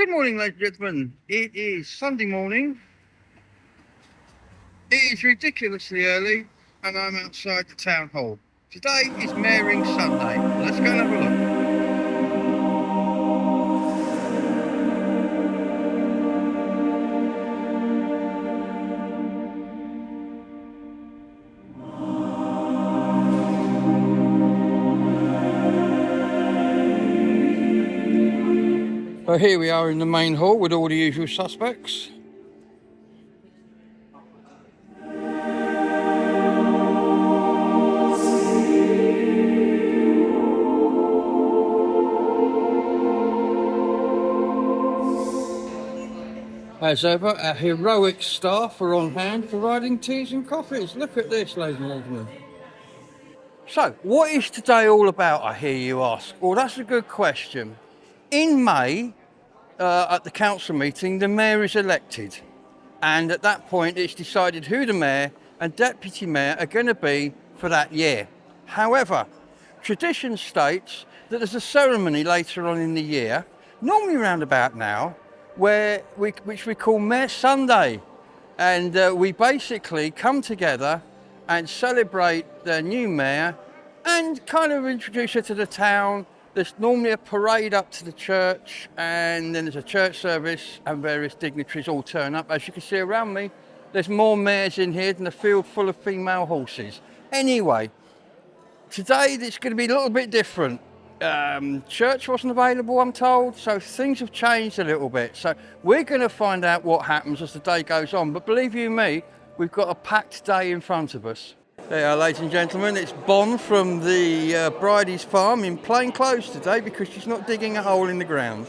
Good morning, ladies and gentlemen. It is Sunday morning. It is ridiculously early, and I'm outside the town hall. Today is Maring Sunday. Let's go and have a look. So here we are in the main hall with all the usual suspects. As ever, our heroic staff are on hand providing teas and coffees. Look at this, ladies and gentlemen. So, what is today all about, I hear you ask? Well, that's a good question. In May, at the council meeting, the mayor is elected. And at that point, it's decided who the mayor and deputy mayor are going to be for that year. However, tradition states that there's a ceremony later on in the year, normally around about now, which we call Mayor Sunday. And we basically come together and celebrate the new mayor and kind of introduce her to the town. There's normally a parade up to the church, and then there's a church service and various dignitaries all turn up. As you can see around me, there's more mares in here than a field full of female horses. Anyway, today it's going to be a little bit different. Church wasn't available, I'm told, so things have changed a little bit. So we're going to find out what happens as the day goes on. But believe you me, we've got a packed day in front of us. There, ladies and gentlemen, it's Bon from the Bridie's farm in plain clothes today because she's not digging a hole in the ground.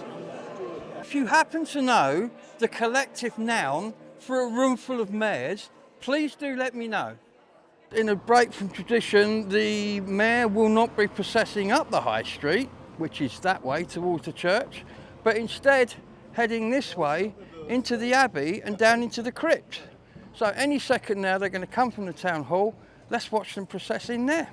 If you happen to know the collective noun for a room full of mares, please do let me know. In a break from tradition, the mayor will not be processing up the high street, which is that way towards the church, but instead heading this way into the abbey and down into the crypt. So any second now they're going to come from the town hall. Let's watch them process in there.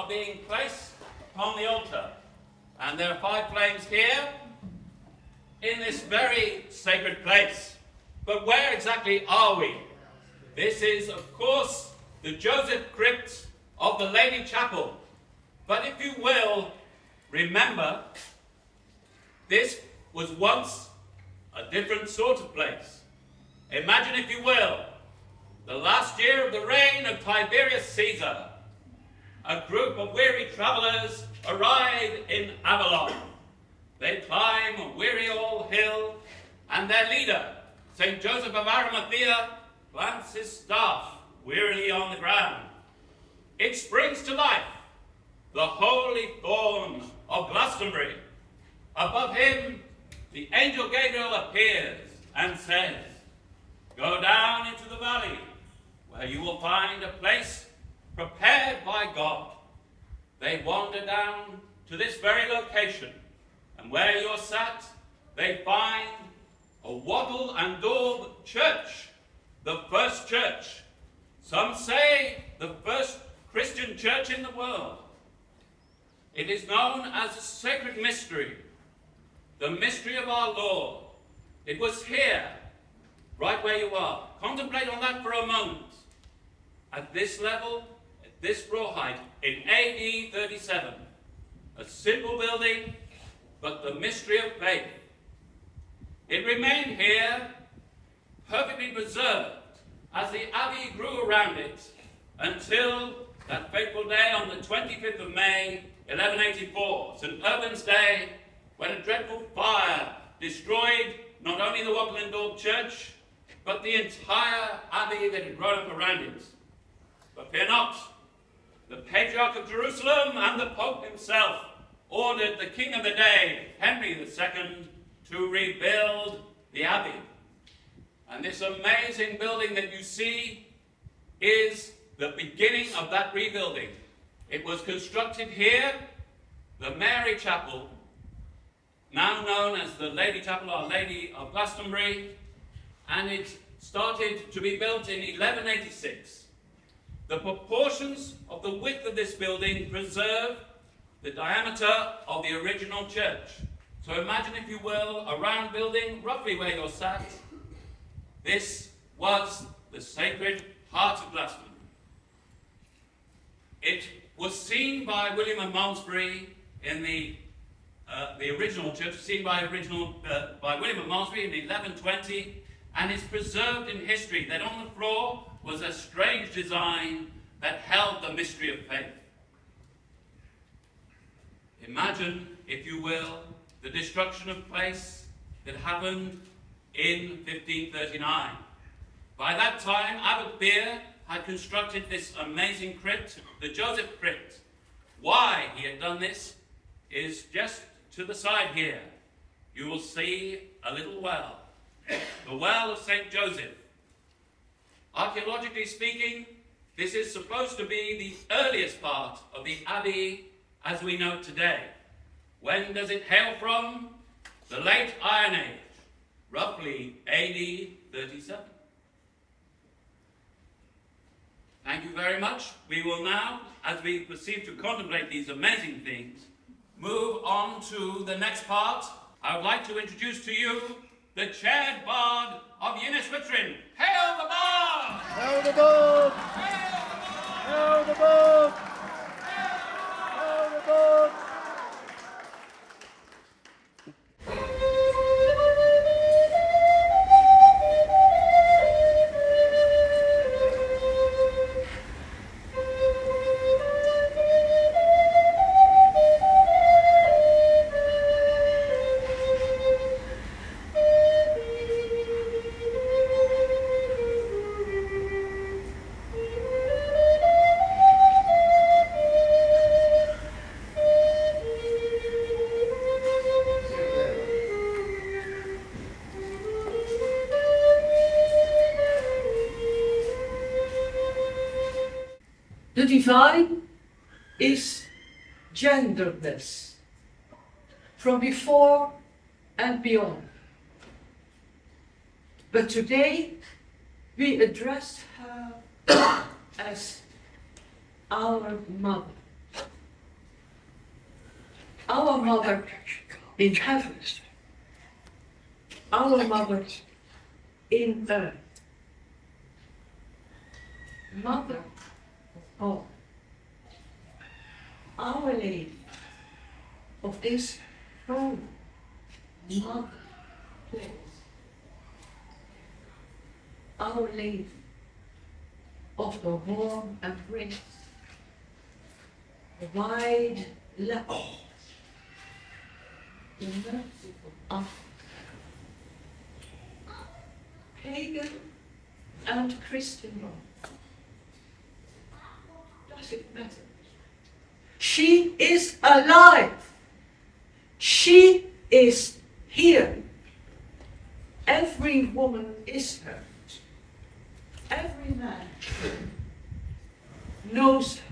Being placed upon the altar, and there are 5 flames here in this very sacred place. But where exactly are we? This is, of course, the Joseph crypt of the Lady Chapel. But if you will, remember, this was once a different sort of place. Imagine, if you will, the last year of the reign of Tiberius Caesar. A group of weary travellers arrive in Avalon. They climb a weary old hill, and their leader, St. Joseph of Arimathea, plants his staff wearily on the ground. It springs to life, the holy thorn of Glastonbury. Above him, the angel Gabriel appears and says, "Go down into the valley, where you will find a place prepared by God." They wander down to this very location, and where you're sat, they find a wattle and daub church, the first church. Some say the first Christian church in the world. It is known as a sacred mystery, the mystery of our Lord. It was here, right where you are. Contemplate on that for a moment. At this level, at this floor height, in AD 37. A simple building, but the mystery of faith. It remained here, perfectly preserved, as the abbey grew around it, until that fateful day on the 25th of May, 1184, St. Urban's Day, when a dreadful fire destroyed not only the Wocklendorp Church, but the entire abbey that had grown up around it. But fear not, the Patriarch of Jerusalem and the Pope himself ordered the King of the day, Henry II, to rebuild the abbey. And this amazing building that you see is the beginning of that rebuilding. It was constructed here, the Mary Chapel, now known as the Lady Chapel, Our Lady of Glastonbury, and it started to be built in 1186. The proportions of the width of this building preserve the diameter of the original church. So imagine, if you will, a round building, roughly where you're sat. This was the Sacred Heart of Glastonbury. It was seen by William of Malmesbury in the original church, seen by William of Malmesbury in 1120, and is preserved in history. That on the floor was a strange design that held the mystery of faith. Imagine, if you will, the destruction of place that happened in 1539. By that time, Abbot Beer had constructed this amazing crypt, the Joseph Crypt. Why he had done this is just to the side here. You will see a little well, the well of St. Joseph. Archaeologically speaking, this is supposed to be the earliest part of the abbey as we know it today. When does it hail from? The late Iron Age, roughly AD 37. Thank you very much. We will now, as we proceed to contemplate these amazing things, move on to the next part. I would like to introduce to you the chaired bard of Yinniswittrin. Hail the bard! Hail the bard! Hail the bard! Hail the bard! The divine is genderless, from before and beyond. But today we address her as our mother. Our mother in heaven. Our mother in earth. Mother of all. Our Lady of this throne, mother place. Our Lady of the warm embrace, the wide lap, the merciful arm. Pagan and Christian Rome. Does it matter? She is alive. She is here. Every woman is her. Every man knows her.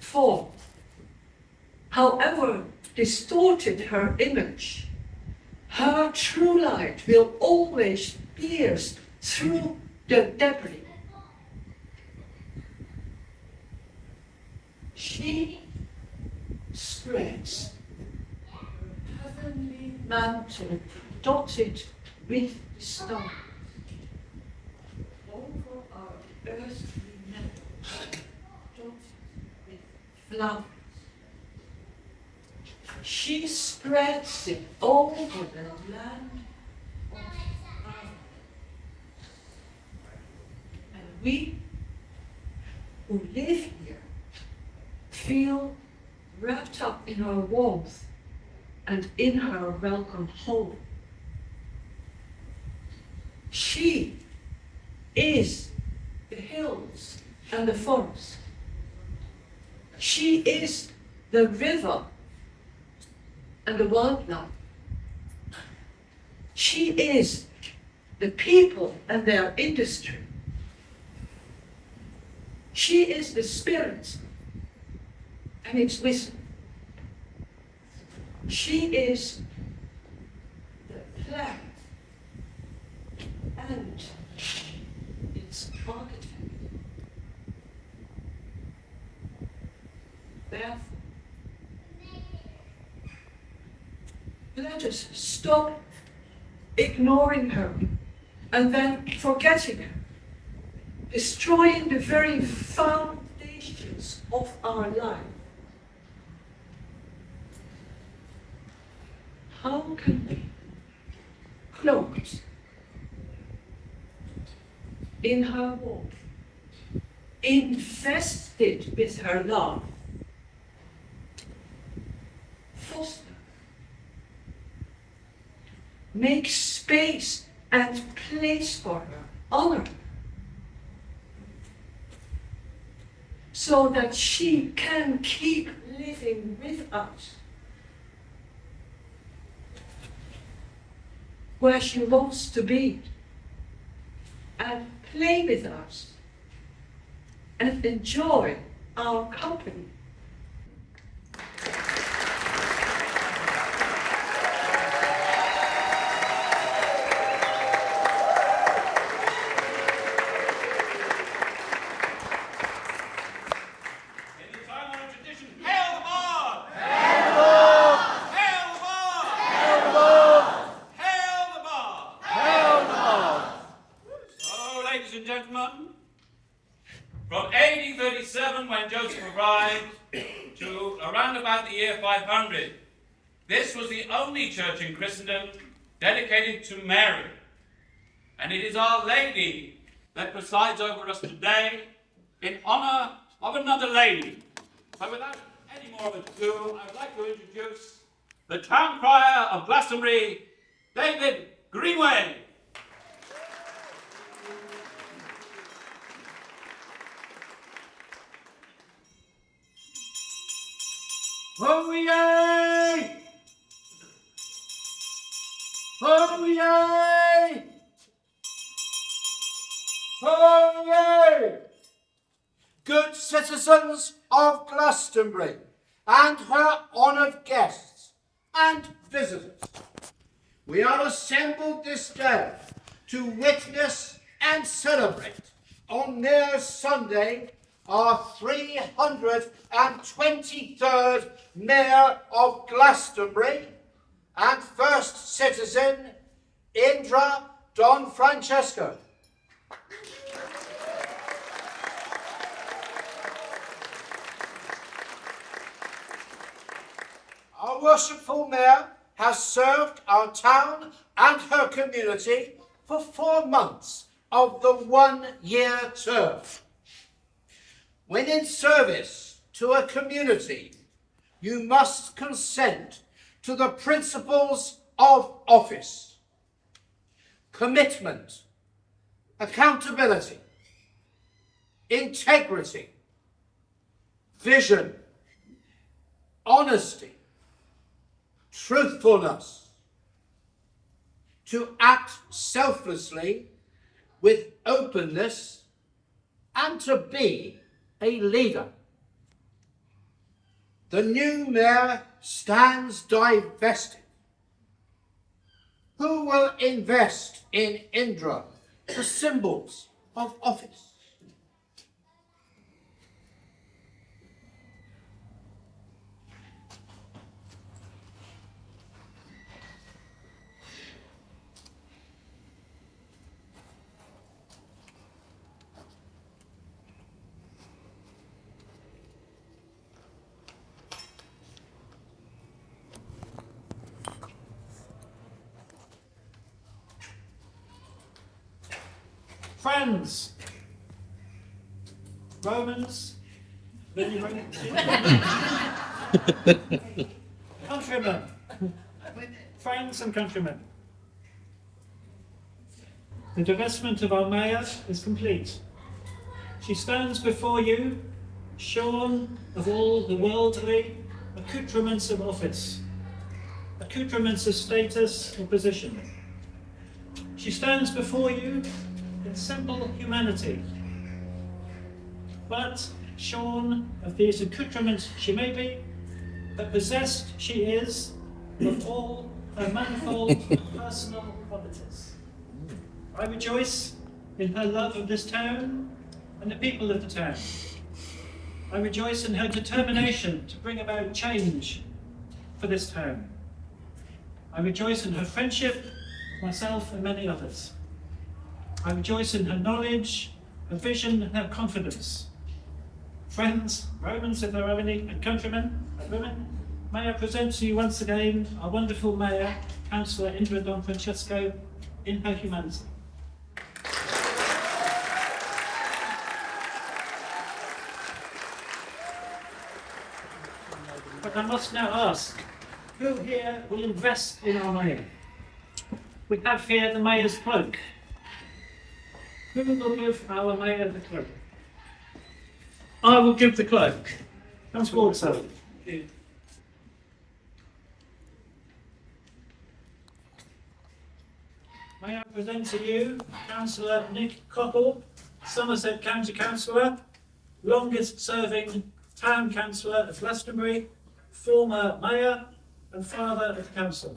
For, however distorted her image, her true light will always pierce through the debris. She spreads her heavenly mantle dotted with stars over our earthly meadows, dotted with flowers. She spreads it over the land of Ireland. And we who live here feel wrapped up in her warmth and in her welcome home. She is the hills and the forest. She is the river and the wildlife. She is the people and their industry. She is the spirit and its wisdom. She is the plant and its architect. Therefore, let us stop ignoring her and then forgetting her, destroying the very foundations of our life. How can we, cloaked in her warmth, invested with her love, foster, make space and place for her, honor her, so that she can keep living with us where she wants to be, and play with us and enjoy our company. From AD 37, when Joseph arrived, to around about the year 500, this was the only church in Christendom dedicated to Mary. And it is Our Lady that presides over us today in honour of another lady. So without any more ado, I would like to introduce the town crier of Glastonbury, David Greenway. Oh yay! Oh yay! Oh yay! Good citizens of Glastonbury and her honoured guests and visitors, we are assembled this day to witness and celebrate on Mayor's Sunday our 323rd Mayor of Glastonbury and first citizen, Indra Don Francesco. Our worshipful Mayor has served our town and her community for 4 months of the 1-year term. When in service to a community, you must consent to the principles of office: commitment, accountability, integrity, vision, honesty, truthfulness, to act selflessly with openness, and to be a leader. The new mayor stands divested. Who will invest in Indra, the symbols of office? Friends, Romans, countrymen, friends and countrymen. The divestment of our mayor is complete. She stands before you, shorn of all the worldly accoutrements of office, accoutrements of status or position. She stands before you in simple humanity, but shorn of these accoutrements she may be, but possessed she is of all her manifold personal qualities. I rejoice in her love of this town and the people of the town. I rejoice in her determination to bring about change for this town. I rejoice in her friendship with myself and many others. I rejoice in her knowledge, her vision, and her confidence. Friends, Romans, if there are any, and countrymen and women, may I present to you once again our wonderful Mayor, Councillor Indra Don Francesco, in her humanity. But I must now ask, who here will invest in our Mayor? We have here the Mayor's cloak. Who will give our Mayor the cloak? I will give the cloak. Come forward, sir. May I present to you Councillor Nick Coppell, Somerset County Councillor, longest serving Town Councillor of Glastonbury, former Mayor and Father of the Council.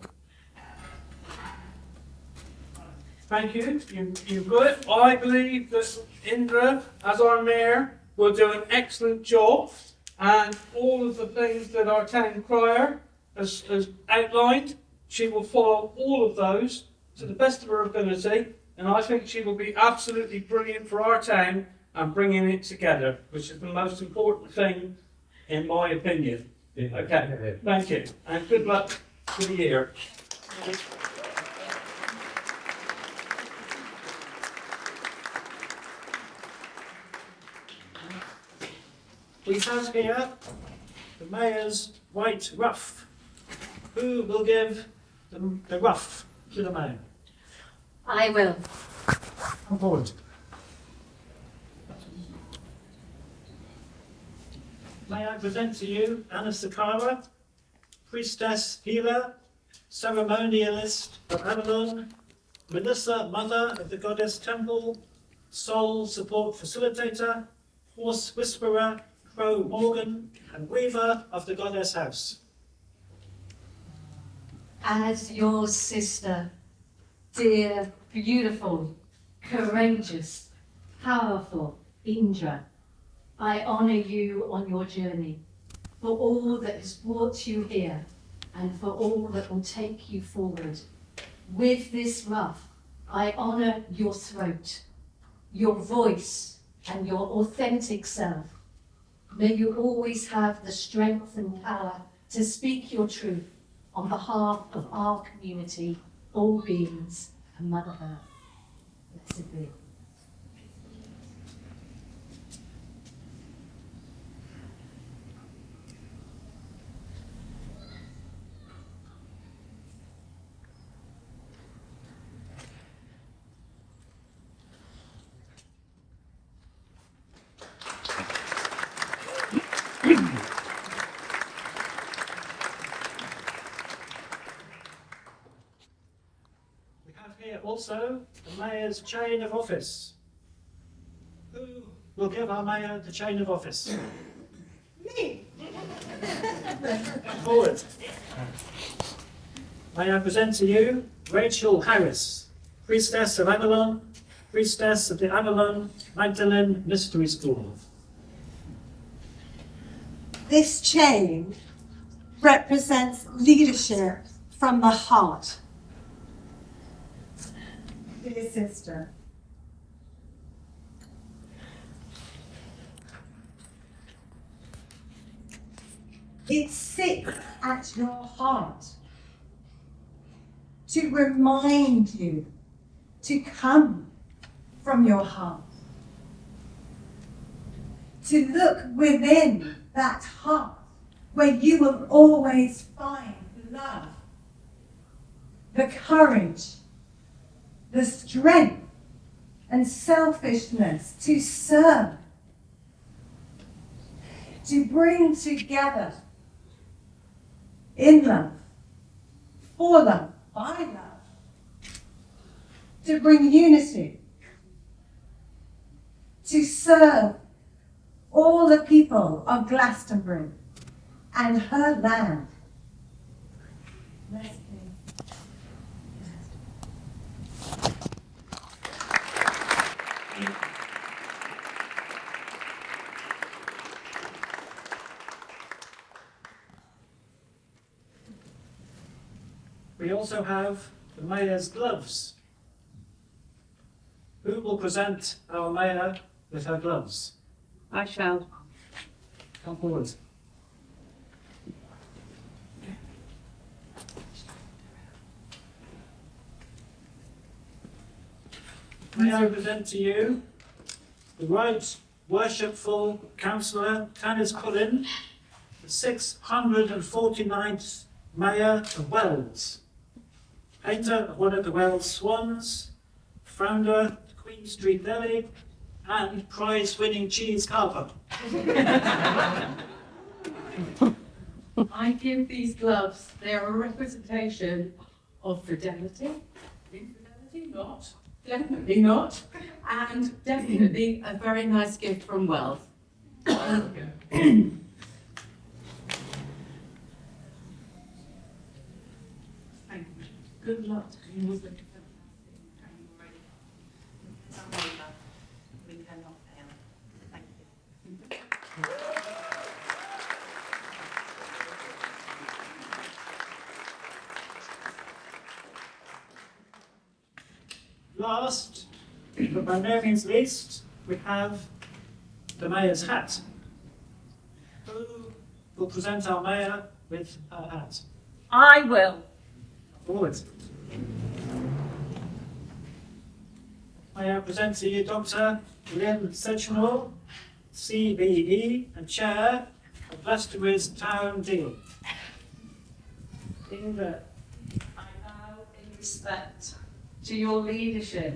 Thank you. You've got it. I believe that Indra, as our mayor, will do an excellent job, and all of the things that our town crier has outlined, she will follow all of those to the best of her ability, and I think she will be absolutely brilliant for our town and bringing it together, which is the most important thing, in my opinion. Okay, thank you, and good luck for the year. We have here the Mayor's white ruff. Who will give the ruff to the Mayor? I will. Come forward. May I present to you Anna Sakara, priestess healer, ceremonialist of Avalon, Melissa, mother of the goddess temple, soul support facilitator, horse whisperer, crow Morgan, and weaver of the goddess house. As your sister, dear, beautiful, courageous, powerful Indra, I honour you on your journey for all that has brought you here and for all that will take you forward. With this ruff, I honour your throat, your voice, and your authentic self. May you always have the strength and power to speak your truth on behalf of our community, all beings, and Mother Earth. Blessed be. We have here also the Mayor's chain of office. Who will give our Mayor the chain of office? Me! Come forward. May I present to you Rachel Harris, priestess of Avalon, priestess of the Avalon Magdalene Mystery School. This chain represents leadership from the heart. Dear sister, it sits at your heart to remind you to come from your heart. To look within that heart where you will always find love, the courage, the strength and selfishness to serve, to bring together in love, for love, by love, to bring unity, to serve all the people of Glastonbury and her land. Let's pray. We also have the Mayor's gloves. Who will present our Mayor with her gloves? I shall. Come forward. May I present to you the Right Worshipful Councillor Tanis Cullen, the 649th Mayor of Wells, painter of one of the Wells Swans, founder of the Queen Street Deli, and prize-winning cheese carver. I give these gloves, they are a representation of fidelity. Infidelity, not. Definitely not. And definitely a very nice gift from Wells. Thank you. Thank you. Good luck. You was looking fantastic. And you're ready. It's over. We cannot fail. Thank you. Last, but by no means least, we have the Mayor's hat. Who will present our Mayor with her hat? I will. Forward. May I present to you Dr. Lynn Sedgemore, CBE and Chair of Glastonbury's Town Deal. Ingrid, I bow in respect to your leadership.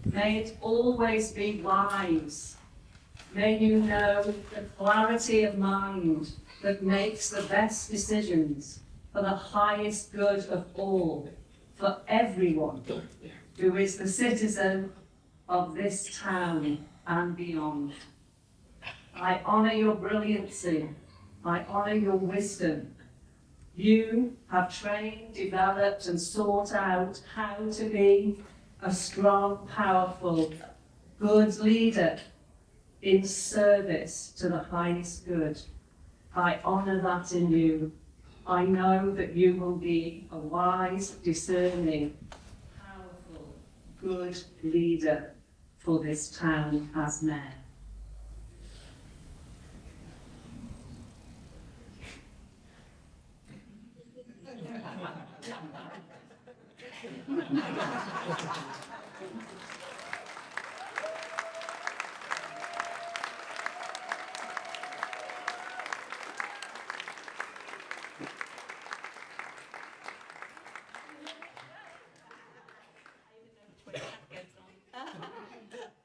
May it always be wise. May you know the clarity of mind that makes the best decisions for the highest good of all, for everyone who is the citizen of this town and beyond. I honour your brilliancy. I honour your wisdom. You have trained, developed and sought out how to be a strong, powerful, good leader in service to the highest good. I honour that in you. I know that you will be a wise, discerning, powerful, good leader for this town as mayor.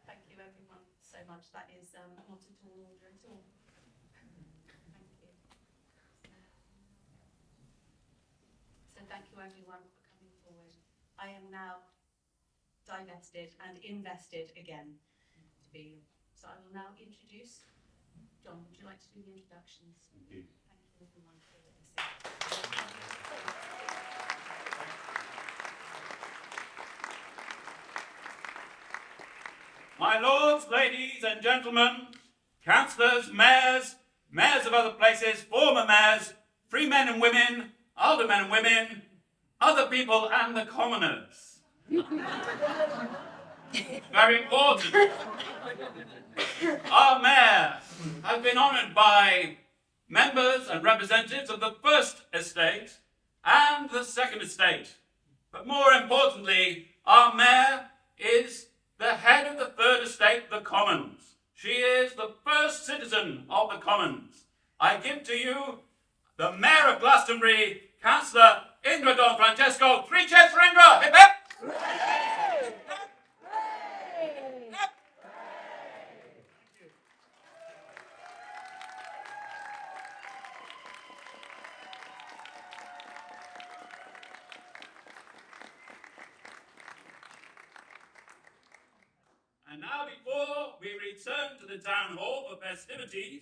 Thank you everyone so much. That is not at all order at all. Thank you. So thank you everyone for coming forward. I am now divested and invested again to be. So I will now introduce John. Would you like to do the introductions? Thank you. Thank you everyone for listening. My lords, ladies and gentlemen, councillors, mayors, mayors of other places, former mayors, free men and women, older men and women, other people and the commoners. Very important. Our mayor has been honoured by members and representatives of the First Estate and the Second Estate. But more importantly, our mayor is the head of the third estate, the Commons. She is the first citizen of the Commons. I give to you the Mayor of Glastonbury, Councillor Indra Don Francesco. 3 cheers for Indra! Hip hip! And now, before we return to the town hall for festivities,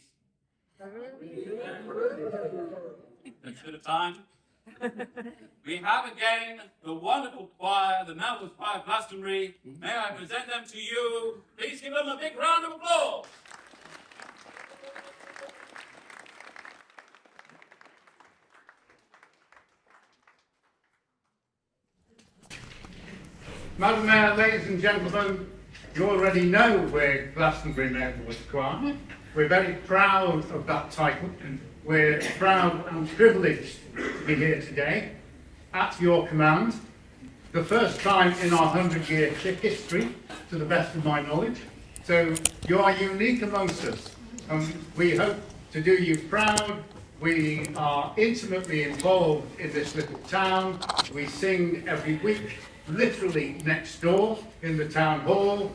takes a bit of time. We have again the wonderful choir, the Melbourne Choir of Glastonbury. May I present them to you? Please give them a big round of applause. Madam Mayor, ladies and gentlemen, you already know we're Glastonbury Melbourne Choir. We're very proud of that title. We're proud and privileged to be here today at your command. The first time in our 100-year history, to the best of my knowledge. So you are unique amongst us, and we hope to do you proud. We are intimately involved in this little town. We sing every week, literally next door in the town hall,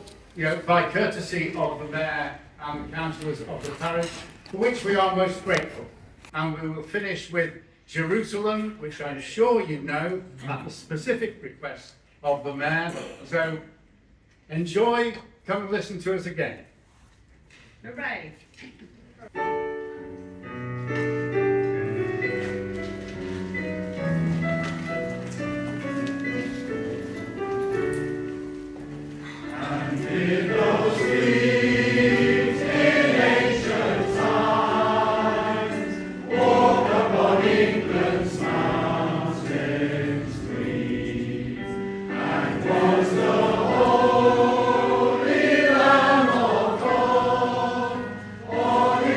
by courtesy of the mayor and the councillors of the parish, for which we are most grateful. And we will finish with Jerusalem, which I'm sure you know, at the specific request of the mayor. So enjoy, come and listen to us again. Hooray.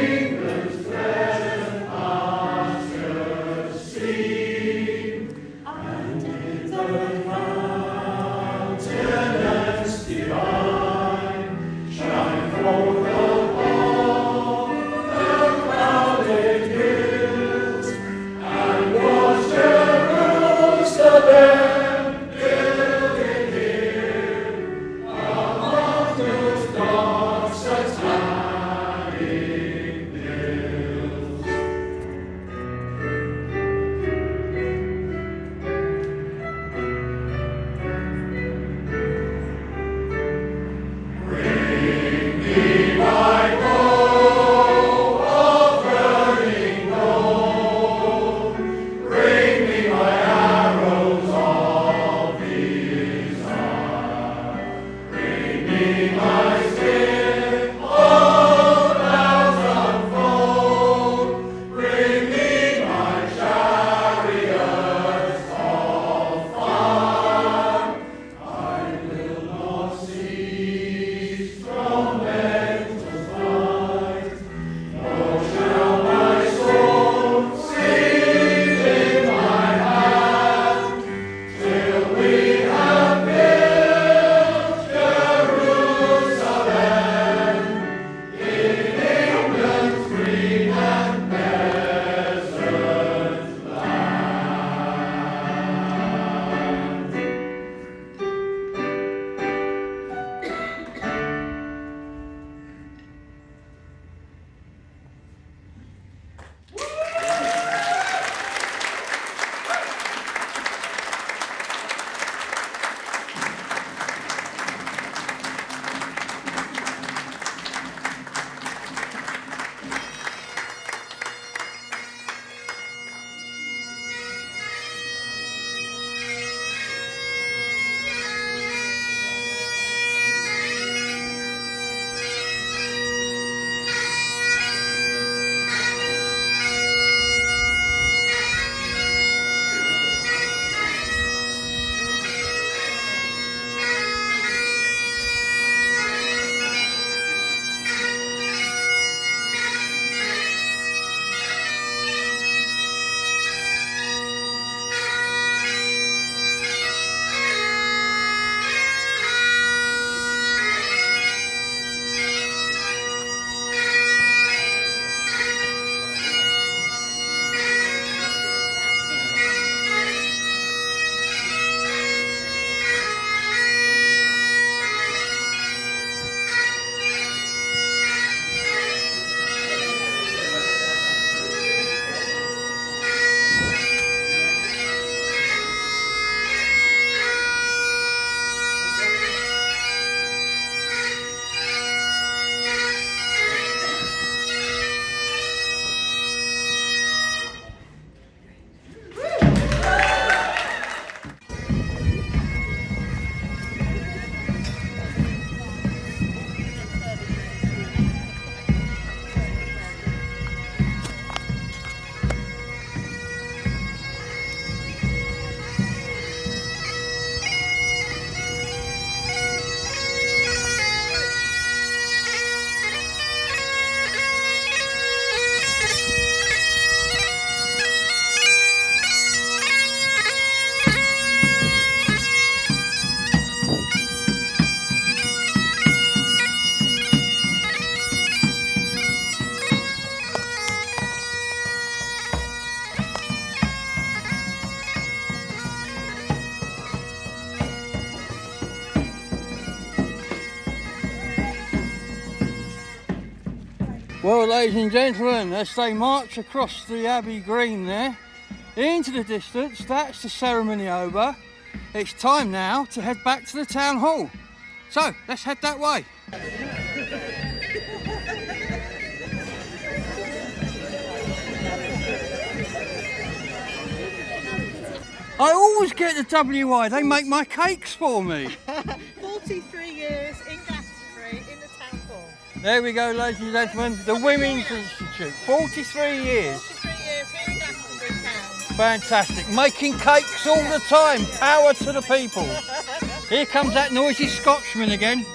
England. Well, ladies and gentlemen, as they march across the Abbey Green there, into the distance, that's the ceremony over. It's time now to head back to the town hall. So, let's head that way. I always get the WI, they make my cakes for me. 43 years in Glastonbury, in the town hall. There we go, ladies and gentlemen, the Women's Institute. 43 years. 43 years here in Glastonbury town. Fantastic. Making cakes all the time. Power to the people. Here comes that noisy Scotsman again.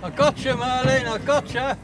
I gotcha, Marlene, I gotcha.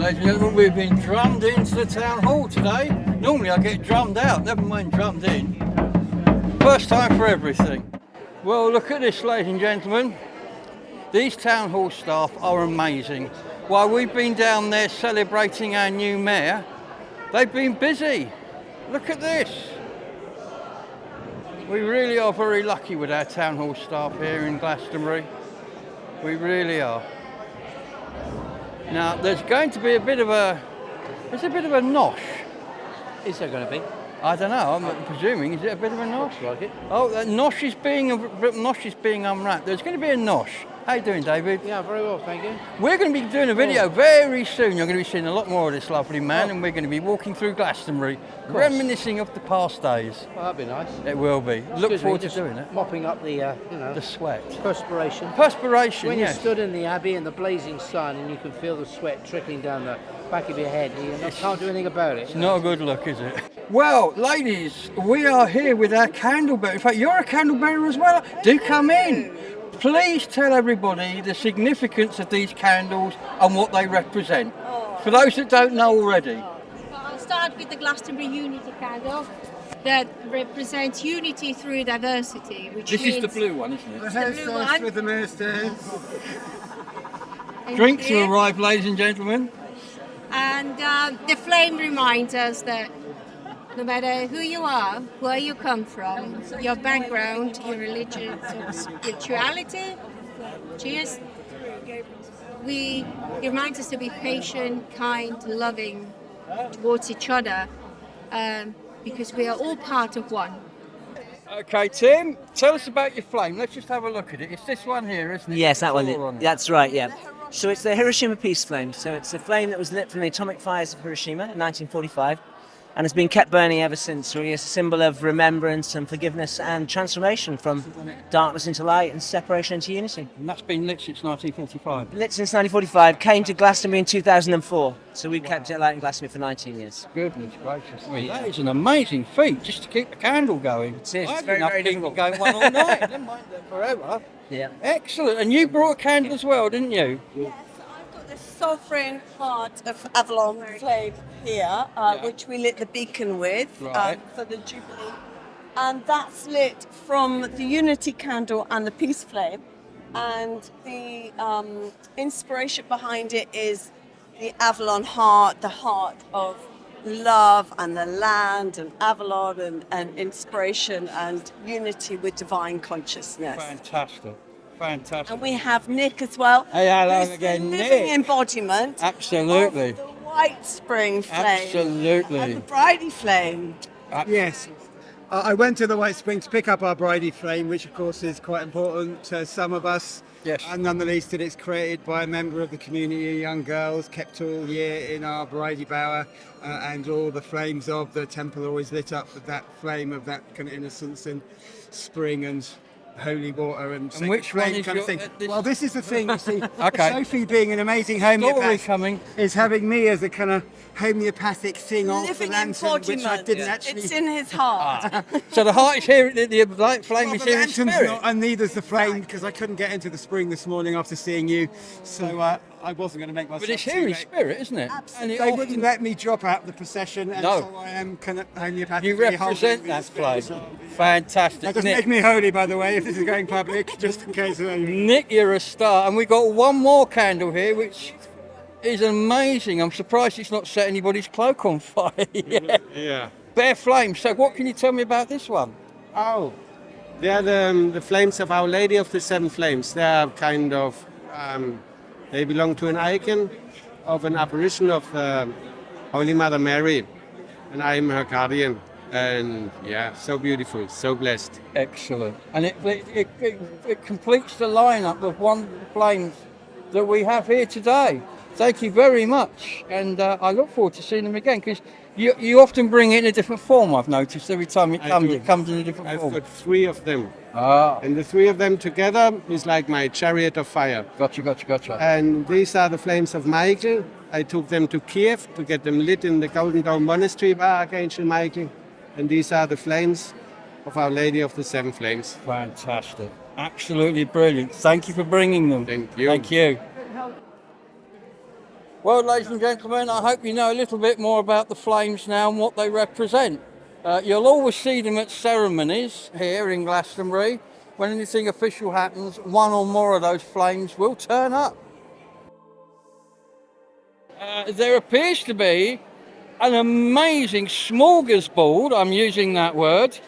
Ladies and gentlemen, we've been drummed into the town hall today. Normally I get drummed out, never mind drummed in. First time for everything. Well, look at this, ladies and gentlemen. These town hall staff are amazing. While we've been down there celebrating our new mayor, they've been busy. Look at this. We really are very lucky with our town hall staff here in Glastonbury. We really are. Now, there's going to be a bit of a nosh. Is there going to be? I don't know, I'm presuming, is it a bit of a nosh? Looks like it. Oh, that nosh is being unwrapped. There's going to be a nosh. How you doing, David? Yeah, very well, thank you. We're going to be doing a video very soon. You're going to be seeing a lot more of this lovely man, and we're going to be walking through Glastonbury, reminiscing of the past days. Well, that'd be nice. It will be. Look forward to doing it. Mopping up the, The sweat. perspiration. Perspiration, When yes. you stood in the Abbey in the blazing sun and you can feel the sweat trickling down the back of your head, you can't do anything about it. It's not a good look, is it? Well, ladies, we are here with our candle bearer. In fact, you're a candle bearer as well. Do come in. Please tell everybody the significance of these candles and what they represent. For those that don't know already. Well, I'll start with the Glastonbury Unity candle that represents unity through diversity, which This means is the blue one, isn't it? the blue one. with the ministers. Drinks will arrive, ladies and gentlemen. And the flame reminds us that no matter who you are, where you come from, your background, your religion, or spirituality, cheers, it reminds us to be patient, kind, loving towards each other, because we are all part of one. Okay, Tim, tell us about your flame. Let's just have a look at it. It's this one here, isn't it? Yes, that one. On it. That's right, yeah. So it's the Hiroshima Peace Flame. So it's a flame that was lit from the atomic fires of Hiroshima in 1945 and has been kept burning ever since, really as a symbol of remembrance and forgiveness and transformation from darkness into light and separation into unity. And that's been lit since 1945. Lit since 1945, came to Glastonbury in 2004. So we've kept it alight in Glastonbury for 19 years. Goodness gracious me, that is an amazing feat just to keep the candle going. It is, it's I've very, enough very keep it difficult. going one all night, never mind that forever. Yeah. Excellent, and you brought a candle as well, didn't you? Yes, I've got the sovereign heart of Avalon flame here, which we lit the beacon with Right. for the Jubilee. And that's lit from the Unity candle and the Peace flame. And the inspiration behind it is the Avalon heart, the heart of love and the land and Avalon and inspiration and unity with divine consciousness. Fantastic, fantastic. And we have Nick as well. Hey, hello who's again, the living Nick. embodiment Absolutely. of the White Spring flame Absolutely. and the Bridie flame. Yes. I went to the White Spring to pick up our Bridie flame, which of course is quite important to some of us. Yes. And none the least that it's created by a member of the community, young girls, kept all year in our Bridie bower, and all the flames of the temple are always lit up with that flame of that kind of innocence and spring and holy water and sacred which one flame is kind of your- thing. Well, this is the thing, you see. Okay. Sophie, being an amazing Story homeopath, coming. is having me as a kind of homeopathic thing off the Living lantern, which I embodiment. didn't actually... It's in his heart. So the heart is here, the light flame Well, is the here in lantern's spirit. not, and neither's the flame, because I couldn't get into the spring this morning after seeing you, so I wasn't going to make myself But it's too here in late. spirit, isn't it? And it They often- wouldn't let me drop out the procession, and No. so I am kind of homeopathically You represent holding that this flame. spirit. Fantastic. That doesn't Nick. make me holy, by the way, if this is going public, just in case. Nick, you're a star. And we've got one more candle here, which is amazing. I'm surprised it's not set anybody's cloak on fire. Yeah. Bare flame. So what can you tell me about this one? Oh, they are the flames of Our Lady of the Seven Flames. They are kind of, they belong to an icon of an apparition of Holy Mother Mary, and I am her guardian. And yeah, so beautiful, so blessed. Excellent. And it completes the lineup of wonderful flames that we have here today. Thank you very much. And I look forward to seeing them again, because you often bring it in a different form, I've noticed. Every time it comes in a different form. I've got 3 of them. Ah. And the 3 of them together is like my chariot of fire. Gotcha. And these are the flames of Michael. I took them to Kiev to get them lit in the Golden Dome Monastery by Archangel Michael. And these are the flames of Our Lady of the Seven Flames. Fantastic. Absolutely brilliant. Thank you for bringing them. Thank you. Thank you. Well, ladies and gentlemen, I hope you know a little bit more about the flames now and what they represent. You'll always see them at ceremonies here in Glastonbury. When anything official happens, one or more of those flames will turn up. There appears to be an amazing smorgasbord, I'm using that word,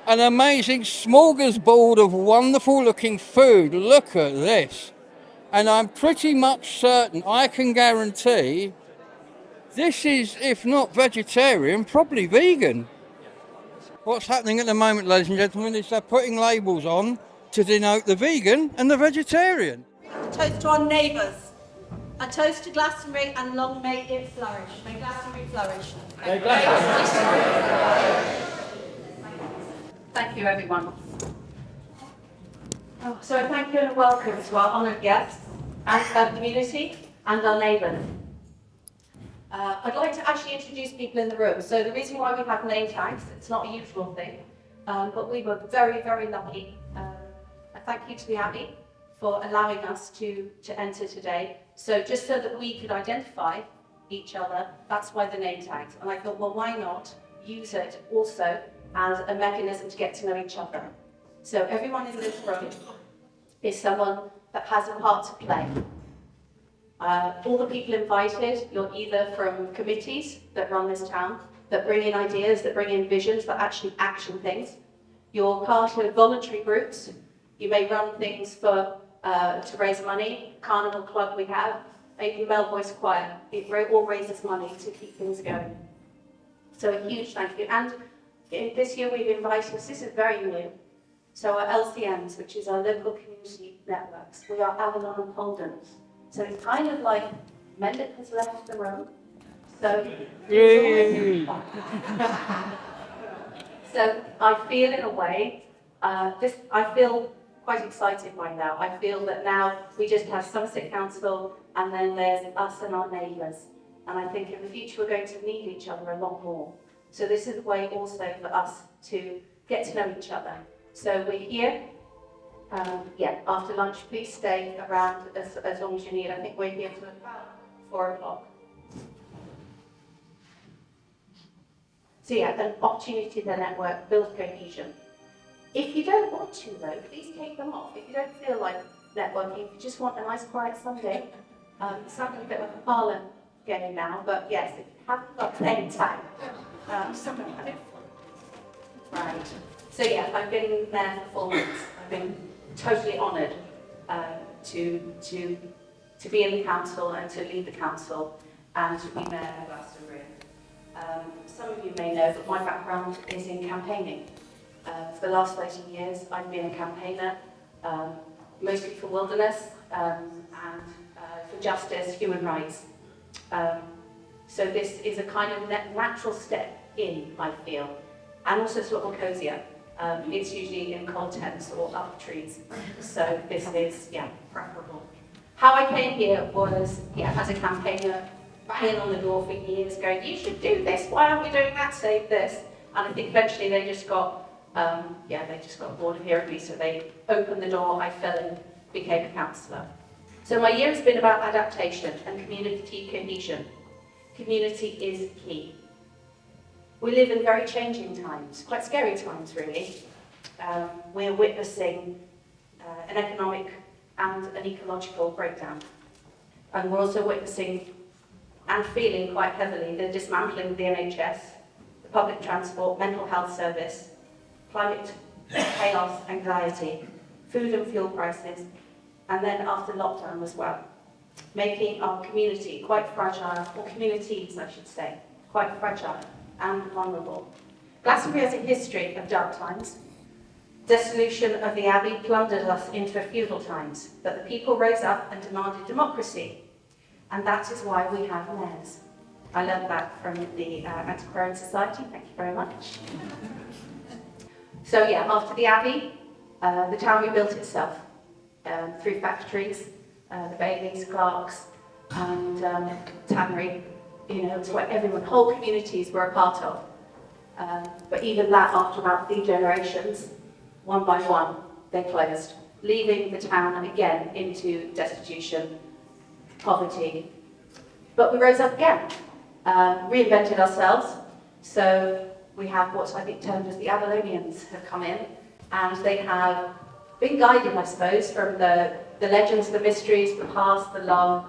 an amazing smorgasbord of wonderful looking food. Look at this. And I'm pretty much certain, I can guarantee, this is, if not vegetarian, probably vegan. What's happening at the moment, ladies and gentlemen, is they're putting labels on to denote the vegan and the vegetarian. A toast to our neighbours. A toast to Glastonbury, and long may it flourish. May Glastonbury flourish. May Glastonbury Thank you, everyone. So I thank you and welcome to our honoured guests and our community and our neighbours. I'd like to actually introduce people in the room. So the reason why we have name tags, it's not a usual thing, but we were very, very lucky a thank you to the Abbey for allowing us to enter today. So just so that we could identify each other, that's why the name tags. And I thought, well, why not use it also as a mechanism to get to know each other? So everyone in this room is someone that has a part to play. All the people invited, you're either from committees that run this town, that bring in ideas, that bring in visions, that actually action things. You're part of voluntary groups. You may run things for to raise money. Carnival Club we have, a male voice choir. It all raises money to keep things going. So a huge thank you. And this year we've invited, this is very new, so our LCMs, which is our local community networks, we are Avalon and Holdens. So it's kind of like Mendip has left the room. So, so I feel in a way, I feel quite excited by now. I feel that now we just have Somerset Council and then there's us and our neighbours. And I think in the future we're going to need each other a lot more. So this is a way also for us to get to know each other. So we're here. After lunch, please stay around as long as you need. I think we're here till about 4 o'clock. So an opportunity to network, build cohesion. If you don't want to though, please take them off. If you don't feel like networking, if you just want a nice quiet Sunday, sounds a bit like a parlour game now, but yes, if you haven't got any time, right. So I've been there for 4 months. I've been totally honoured to be in the council and to lead the council and to be mayor of Glastonbury. Some of you may know that my background is in campaigning. For the last 13 years, I've been a campaigner, mostly for wilderness and for justice, human rights. So this is a kind of natural step in, I feel, and also it's a lot more cozier. It's usually in cold tents or up trees, so this is, preferable. How I came here was, as a campaigner, banging on the door for years, going, you should do this, why aren't we doing that, save this? And I think eventually they just got bored of hearing me, so they opened the door, I fell in, became a councillor. So my year has been about adaptation and community cohesion. Community is key. We live in very changing times, quite scary times really. We're witnessing an economic and an ecological breakdown. And we're also witnessing and feeling quite heavily the dismantling of the NHS, the public transport, mental health service, climate chaos, anxiety, food and fuel prices, and then after lockdown as well, making our community quite fragile, or communities I should say, quite fragile and vulnerable. Glastonbury has a history of dark times. Dissolution of the Abbey plundered us into feudal times, but the people rose up and demanded democracy, and that is why we have mayors. I learned that from the Antiquarian Society, thank you very much. So after the Abbey, the town rebuilt itself through factories, the Baileys, Clarks, and tannery. It's what whole communities were a part of. But even that, after about 3 generations, one by one, they closed, leaving the town again into destitution, poverty. But we rose up again, reinvented ourselves. So we have what I think termed as the Avalonians have come in, and they have been guided, I suppose, from the legends, the mysteries, the past, the love.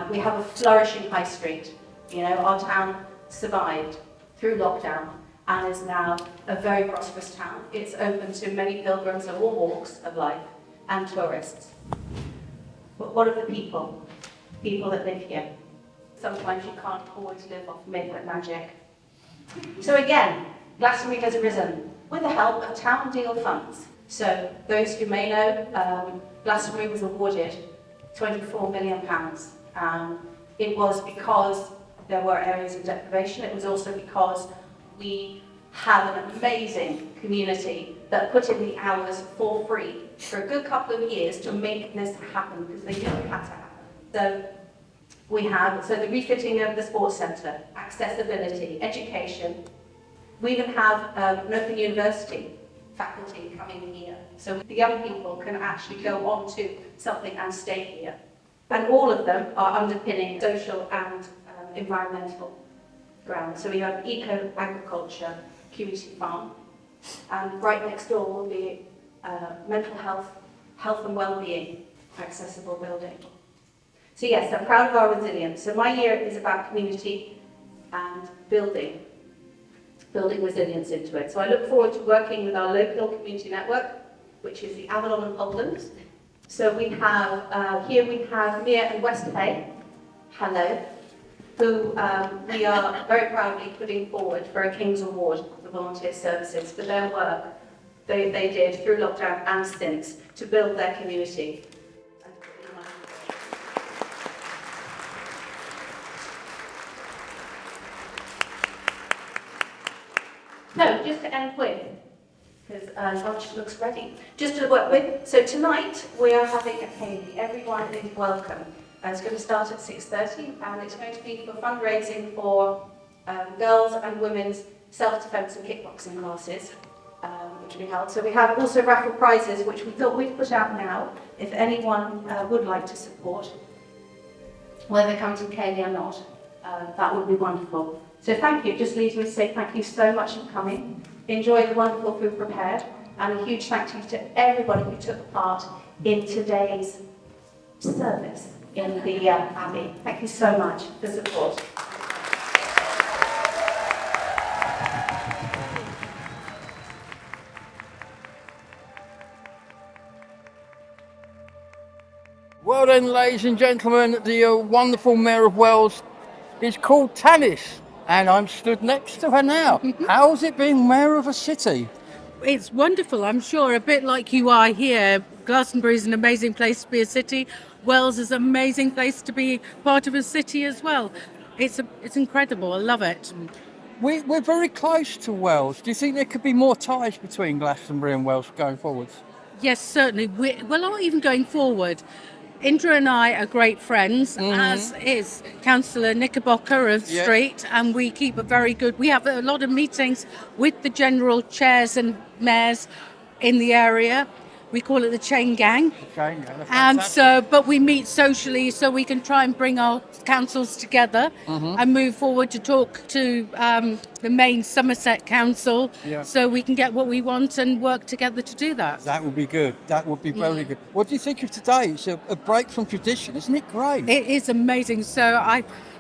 We have a flourishing high street. Our town survived through lockdown and is now a very prosperous town. It's open to many pilgrims of all walks of life and tourists. But what of the people that live here? Sometimes you can't always live off myth and magic. So again, Glastonbury has arisen with the help of town deal funds. So those who may know, Glastonbury was awarded £24 million. It was because there were areas of deprivation. It was also because we have an amazing community that put in the hours for free for a good couple of years to make this happen, because they didn't have to happen. So we have the refitting of the sports centre, accessibility, education. We even have an open university faculty coming here. So the young people can actually go on to something and stay here. And all of them are underpinning social and environmental grounds. So we have eco-agriculture, community farm, and right next door will be mental health, health and well-being, accessible building. So yes, I'm proud of our resilience. So my year is about community and building resilience into it. So I look forward to working with our local community network, which is the Avalon and Poland. So we have, here we have Mia and West Hay, hello, who we are very proudly putting forward for a King's Award for volunteer services for their work they did through lockdown and since to build their community. No, just to end with, because lunch looks ready. Just to work with, so tonight we are having a Hayley. Everyone is welcome. It's going to start at 6:30 and it's going to be for fundraising for girls and women's self-defence and kickboxing classes, which we held. So we have also raffle prizes, which we thought we'd put out now, if anyone would like to support, whether coming to Hayley or not. That would be wonderful. So thank you. Just leaves me to say thank you so much for coming. Enjoy the wonderful food prepared, and a huge thank you to everybody who took part in today's service in the Abbey. Thank you so much for support. Well then, ladies and gentlemen, the wonderful Mayor of Wells is called Tanis, and I'm stood next to her now. How's it being Mayor of a city? It's wonderful, I'm sure, a bit like you are here. Glastonbury is an amazing place to be a city. Wells is an amazing place to be part of a city as well. It's incredible, I love it. We're very close to Wells. Do you think there could be more ties between Glastonbury and Wells going forwards? Yes, certainly. Well, not even going forward. Indra and I are great friends, as is Councillor Knickerbocker of Street, and we keep we have a lot of meetings with the general chairs and mayors in the area. We call it the chain gang. But we meet socially so we can try and bring our councils together and move forward to talk to the main Somerset Council so we can get what we want and work together to do that. That would be good. That would be very good. What do you think of today? It's a break from tradition, isn't it great? It is amazing. So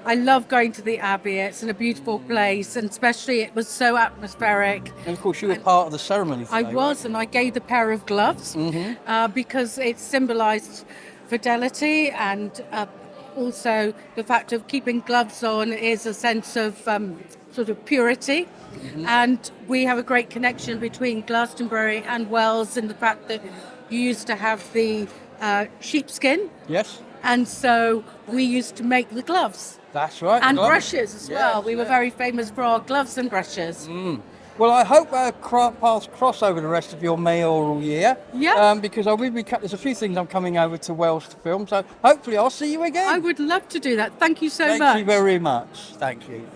I love going to the Abbey. It's in a beautiful place, and especially it was so atmospheric. And of course you were part of the ceremony today, I was, and I gave the pair of gloves because it symbolised fidelity, and also the fact of keeping gloves on is a sense of sort of purity. And we have a great connection between Glastonbury and Wells in the fact that you used to have the sheepskin. Yes. And so we used to make the gloves. That's right. And brushes as well. We were very famous for our gloves and brushes. Well, I hope our paths cross over the rest of your mayoral year. Yeah. Because there's a few things I'm coming over to Wells to film, so hopefully I'll see you again. I would love to do that. Thank you so much. Thank you very much. Thank you.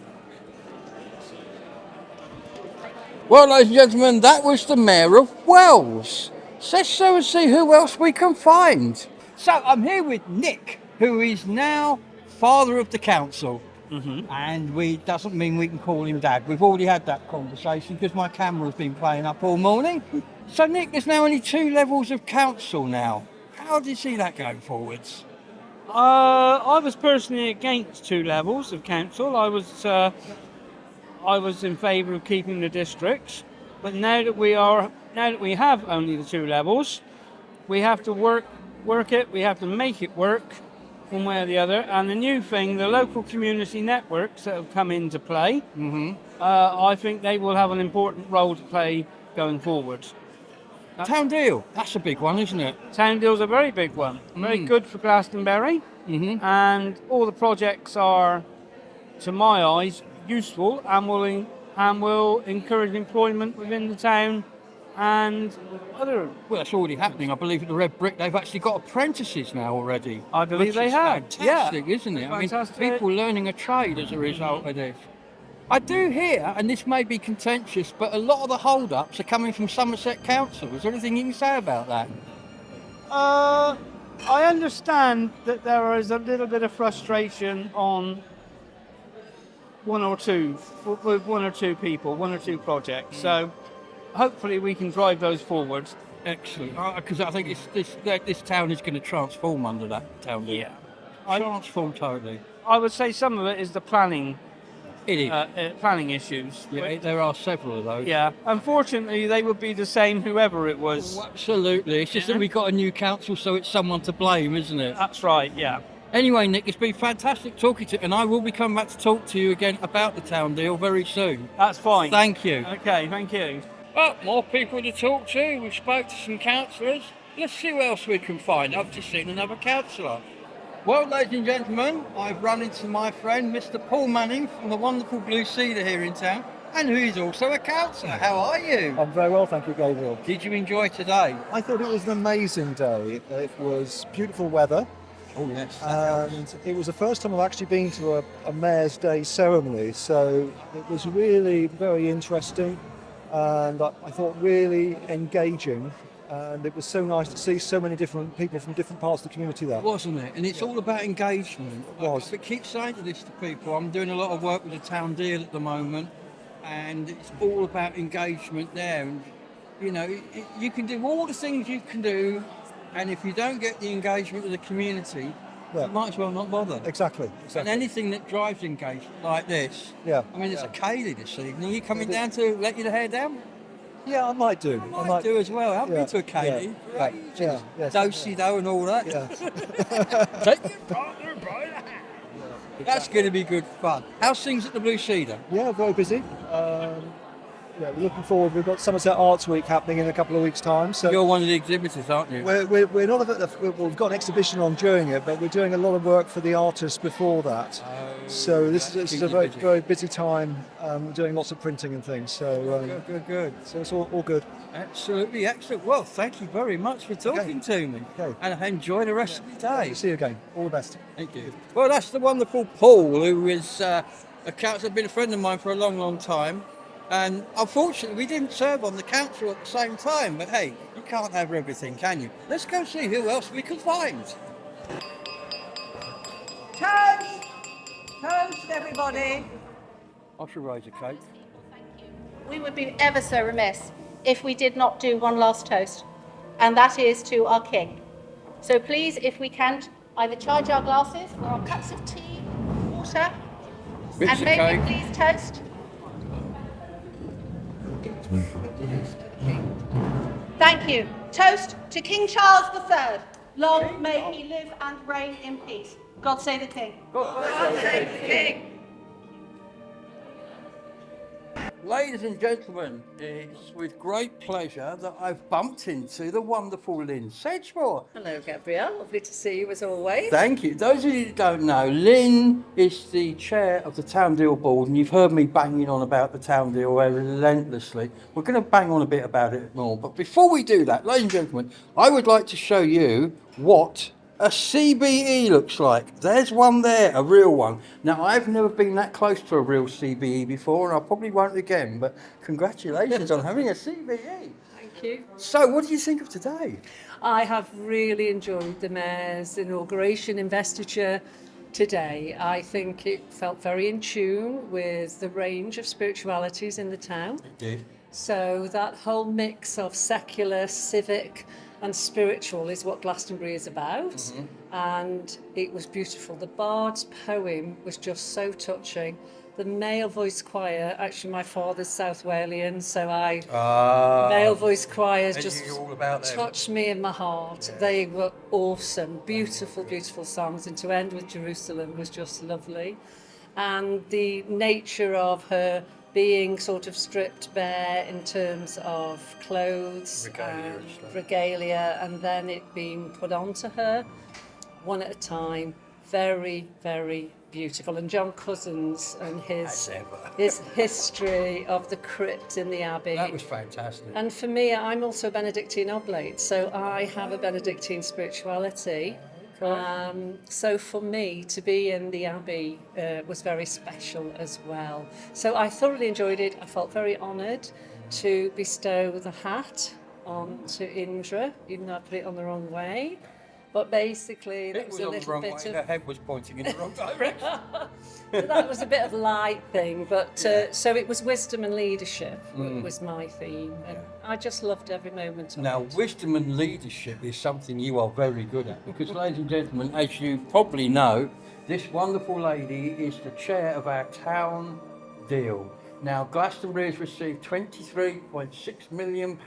Well, ladies and gentlemen, that was the Mayor of Wells. Let's go and see who else we can find. So I'm here with Nick, who is now father of the council. And doesn't mean we can call him dad. We've already had that conversation because my camera's been playing up all morning. So Nick, there's now only 2 levels of council now. How do you see that going forwards? I was personally against 2 levels of council. I was in favour of keeping the districts, but now that we have only the 2 levels, we have to work it. We have to make it work one way or the other. And the new thing, the local community networks that have come into play, I think they will have an important role to play going forward. Town Deal, that's a big one, isn't it? Town Deal's a very big one. Very good for Glastonbury. And all the projects are, to my eyes, useful and will encourage employment within the town and other. Well, that's already happening. I believe at the Red Brick they've actually got apprentices now already. I believe they have. Fantastic, isn't it? Fantastic. I mean, people learning a trade as a result of this. I do hear, and this may be contentious, but a lot of the hold-ups are coming from Somerset Council. Is there anything you can say about that? I understand that there is a little bit of frustration on one or two, with one or two people, one or two projects. So hopefully we can drive those forward. Excellent. Because I think this town is going to transform under that town. Yeah. Transform totally. I would say some of it is the planning. It is. Planning issues. Yeah, there are several of those. Yeah. Unfortunately, they would be the same whoever it was. Oh, absolutely. It's just that we've got a new council, so it's someone to blame, isn't it? That's right, yeah. Anyway, Nick, it's been fantastic talking to you, and I will be coming back to talk to you again about the town deal very soon. That's fine. Thank you. Okay, thank you. Well, more people to talk to. We've spoke to some councillors. Let's see what else we can find. I've just seen another councillor. Well, ladies and gentlemen, I've run into my friend, Mr. Paul Manning from the wonderful Blue Cedar here in town, and who is also a councillor. How are you? I'm very well, thank you, Gabriel. Did you enjoy today? I thought it was an amazing day. It was beautiful weather. Oh, yes. And it was the first time I've actually been to a Mayor's Day ceremony, so it was really very interesting and I thought really engaging. And it was so nice to see so many different people from different parts of the community there. Wasn't it? And it's all about engagement. It was. I keep saying to this to people, I'm doing a lot of work with the town deal at the moment, and it's all about engagement there. And, you know, you can do all the things you can do, and if you don't get the engagement of the community, you might as well not bother. Exactly. And anything that drives engagement, like this. Yeah. I mean, it's a Cayley this evening. Are you coming down to let your hair down? Yeah, I might do. I might do as well. I've been to a Cayley. Yeah. Do-si-do and all that. Yeah. Take your partner by the hand. That's going to be good fun. How's things at the Blue Cedar? Yeah, very busy. We're looking forward. We've got Somerset Arts Week happening in a couple of weeks' time. So you're one of the exhibitors, aren't you? We're not. We've got an exhibition on during it, but we're doing a lot of work for the artists before that. So this is a very, very busy time. Doing lots of printing and things. So good. So it's all good. Absolutely excellent. Well, thank you very much for talking to me. Okay. And enjoy the rest of the day. See you again. All the best. Thank you. Well, that's the wonderful Paul, who is a councillor, been a friend of mine for a long, long time. And unfortunately, we didn't serve on the council at the same time. But hey, you can't have everything, can you? Let's go see who else we can find. Toast! Toast, everybody! I should raise a cake. We would be ever so remiss if we did not do one last toast, and that is to our King. So please, if we can, either charge our glasses or our cups of tea, water, and maybe please toast. Thank you. Toast to King Charles III. Long may he live and reign in peace. God save the King. God save the King. Ladies and gentlemen, it's with great pleasure that I've bumped into the wonderful Lynn Sedgemore. Hello, Gabrielle. Lovely to see you as always. Thank you. Those of you that don't know, Lynn is the chair of the Town Deal Board, and you've heard me banging on about the Town Deal relentlessly. We're going to bang on a bit about it more. But before we do that, ladies and gentlemen, I would like to show you what a CBE looks like. There's one there, a real one. Now, I've never been that close to a real CBE before, and I probably won't again, but congratulations on having a CBE. Thank you. So, what do you think of today? I have really enjoyed the Mayor's inauguration investiture today. I think it felt very in tune with the range of spiritualities in the town. It did. So that whole mix of secular, civic, and spiritual is what Glastonbury is about. And it was beautiful. The Bard's poem was just so touching. The male voice choir, actually my father's South Walian, so male voice choirs just touched me in my heart. Yeah. They were awesome, beautiful, beautiful songs, and to end with Jerusalem was just lovely. And the nature of her being sort of stripped bare in terms of clothes, regalia, and then it being put onto her, one at a time. Very, very beautiful. And John Cousins and his history of the crypt in the Abbey. That was fantastic. And for me, I'm also a Benedictine oblate, so I have a Benedictine spirituality. So for me to be in the Abbey was very special as well. So I thoroughly enjoyed it. I felt very honoured to bestow the hat on to Indra, even though I put it on the wrong way. But basically, that was a little bit of... Her head was pointing in the wrong direction. So that was a bit of a light thing, but so it was wisdom and leadership was my theme, and I just loved every moment of Now, it. wisdom and leadership is something you are very good at, because, ladies and gentlemen, as you probably know, this wonderful lady is the chair of our town deal. Now, Glastonbury has received £23.6 million,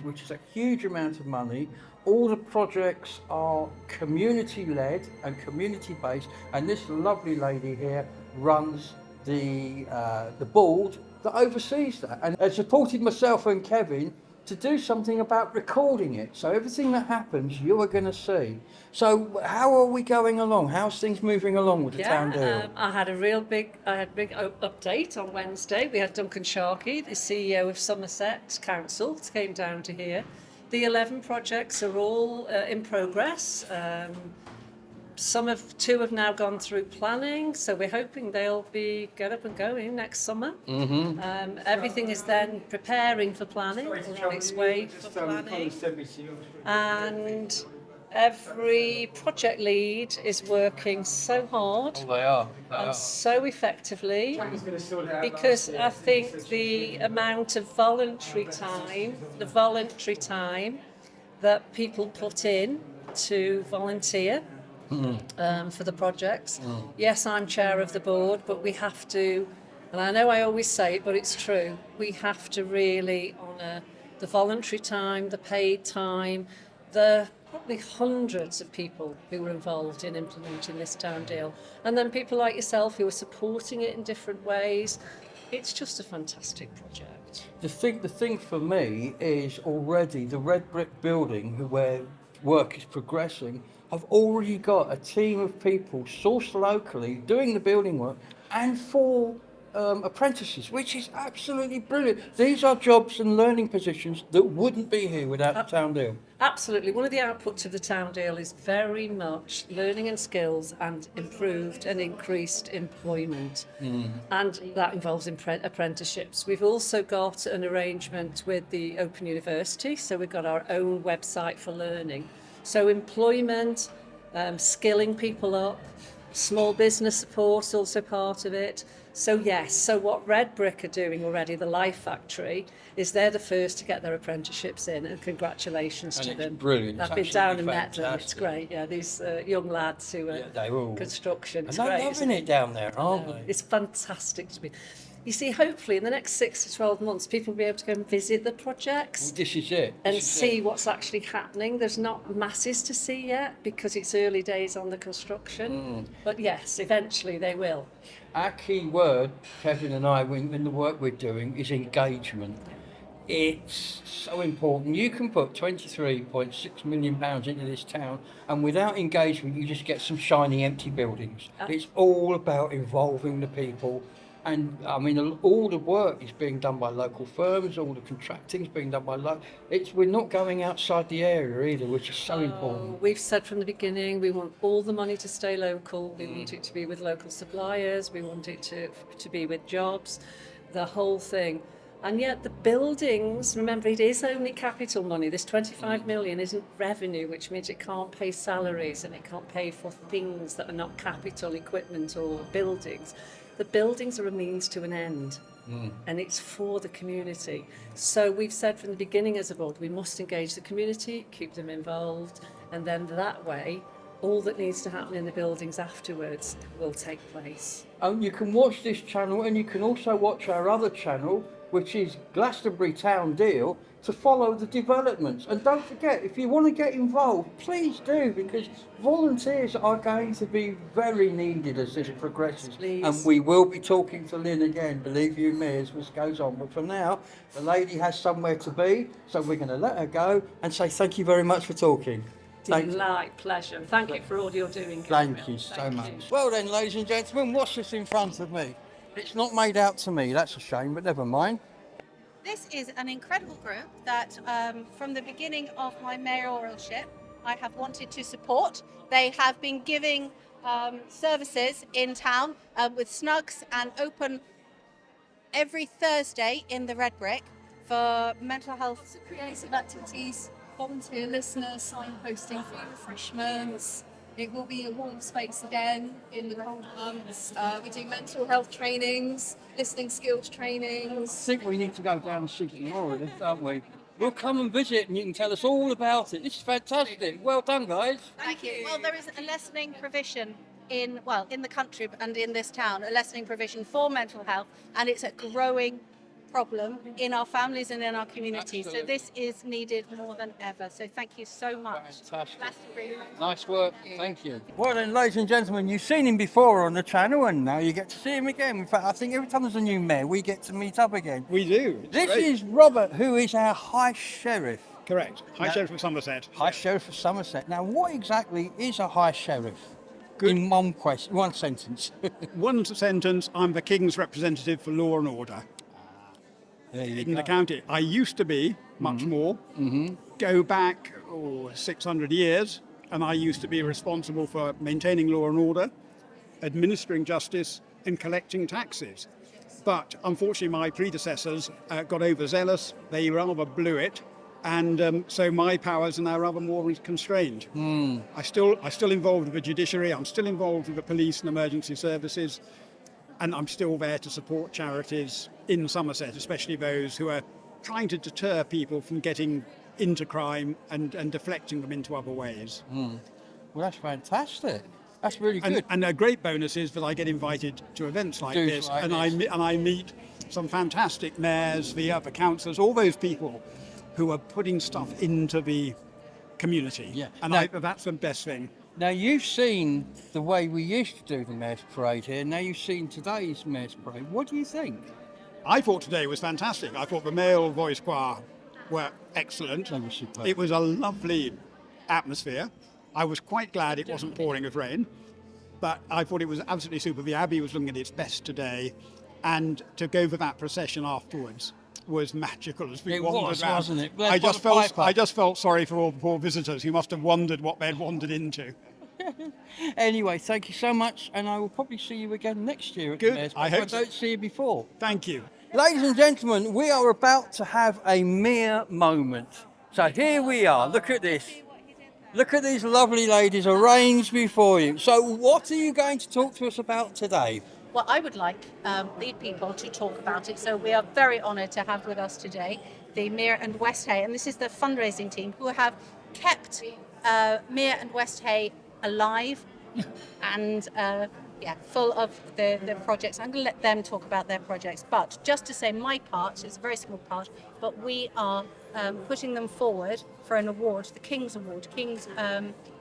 which is a huge amount of money. All the projects are community-led and community-based, and this lovely lady here runs the board that oversees that, and supported myself and Kevin to do something about recording it. So everything that happens, you are going to see. So how are we going along? How's things moving along with the town deal? I had a big update on Wednesday. We had Duncan Sharkey, the CEO of Somerset Council, came down to here. The 11 projects are all in progress. Two have now gone through planning, so we're hoping they'll get up and going next summer. Everything is then preparing for planning, or on its way for planning. And every project lead is working so hard and so effectively, because I think the amount of voluntary time that people put in to volunteer for the projects. Yes, I'm chair of the board, but we have to, and I know I always say it, but it's true, we have to really honour the voluntary time, the paid time, the probably hundreds of people who were involved in implementing this town deal, and then people like yourself who are supporting it in different ways. It's just a fantastic project. The thing for me is already the red brick building where work is progressing. I've already got a team of people sourced locally doing the building work, and 4 apprentices, which is absolutely brilliant. These are jobs and learning positions that wouldn't be here without the town deal. Absolutely. One of the outputs of the town deal is very much learning and skills and improved and increased employment. And that involves apprenticeships. We've also got an arrangement with the Open University, so we've got our own website for learning. So employment, skilling people up, small business support is also part of it. So yes, so what Red Brick are doing already, the Life Factory, is they're the first to get their apprenticeships in, and congratulations to them. Brilliant. I've been down and met them, it's great. Yeah, these young lads who are construction, it's and they're great. loving it down there, aren't they? It's fantastic to be. You see, hopefully in the next 6 to 12 months, people will be able to go and visit the projects. Well, this is it. And see what's actually happening. There's not masses to see yet because it's early days on the construction. But yes, eventually they will. Our key word, Kevin and I, in the work we're doing, is engagement. It's so important. You can put £23.6 million into this town, and without engagement, you just get some shiny, empty buildings. It's all about involving the people. And I mean, all the work is being done by local firms, all the contracting is being done by we're not going outside the area either, which is so important. We've said from the beginning, we want all the money to stay local, we want it to be with local suppliers, we want it to be with jobs, the whole thing. And yet the buildings, remember, it is only capital money. This 25 million isn't revenue, which means it can't pay salaries and it can't pay for things that are not capital equipment or buildings. The buildings are a means to an end, and it's for the community. So we've said from the beginning as a board, we must engage the community, keep them involved, and then that way, all that needs to happen in the buildings afterwards will take place. You can watch this channel, and you can also watch our other channel, which is Glastonbury Town Deal, to follow the developments. And don't forget, if you want to get involved, please do, because volunteers are going to be very needed as this progresses. Please. And we will be talking to Lynn again, believe you me, as this goes on. But for now, the lady has somewhere to be, so we're going to let her go and say thank you very much for talking. Delight, pleasure. Thank you for all you're doing. Thank you so much. Well then, ladies and gentlemen, what's this in front of me? It's not made out to me, that's a shame, but never mind. This is an incredible group that, from the beginning of my mayoralship, I have wanted to support. They have been giving services in town with snugs and open every Thursday in the Red Brick for mental health. Creative activities, volunteer listeners, signposting, free refreshments. It will be a warm space again in the cold months. We do mental health trainings, listening skills trainings. I think we need to go down and see some more of this, don't we? We'll come and visit and you can tell us all about it. This is fantastic. Well done, guys. Thank you. Well, there is a lessening provision in the country and in this town, a lessening provision for mental health, and it's a growing problem in our families and in our communities. So this is needed more than ever. So thank you so much. Fantastic. Glastonbury. Nice work. Thank you. Well then, ladies and gentlemen, you've seen him before on the channel and now you get to see him again. In fact, I think every time there's a new mayor, we get to meet up again. We do. It's This great. is Robert, who is our High Sheriff. Correct. High Sheriff of Somerset. High Sheriff of Somerset. Now, what exactly is a High Sheriff? In one sentence. One sentence, I'm the King's representative for law and order. In the county. I used to be much more. Go back 600 years, and I used to be responsible for maintaining law and order, administering justice, and collecting taxes. But unfortunately, my predecessors got overzealous. They rather blew it, and so my powers are now rather more constrained. I'm still involved with the judiciary. I'm still involved with the police and emergency services. And I'm still there to support charities in Somerset, especially those who are trying to deter people from getting into crime and deflecting them into other ways. Well, that's fantastic. That's really good. And a great bonus is that I get invited to events like this, and I meet some fantastic mayors, the other councillors, all those people who are putting stuff into the community. Yeah. And that's the best thing. Now, you've seen the way we used to do the Mayor's Parade here. Now you've seen today's Mayor's Parade. What do you think? I thought today was fantastic. I thought the male voice choir were excellent. It was a lovely atmosphere. I was quite glad it wasn't pouring with rain, but I thought it was absolutely super. The Abbey was looking at its best today, and to go for that procession afterwards was magical as we wandered around. Wasn't it? I just felt sorry for all the poor visitors who must have wondered what they'd wandered into. Anyway, thank you so much, and I will probably see you again next year at the Good. Mayor's I Parade. hope If I don't see you before. Thank you. Ladies and gentlemen, we are about to have a mere moment. So here we are. Look at this. Look at these lovely ladies arranged before you. So what are you going to talk to us about today? Well, I would like lead people to talk about it. So we are very honoured to have with us today the Mere and West Hay, and this is the fundraising team who have kept Mere and West Hay alive and full of the projects. I'm going to let them talk about their projects, but just to say my part, it's a very small part, but we are putting them forward for an award, the King's Award, King's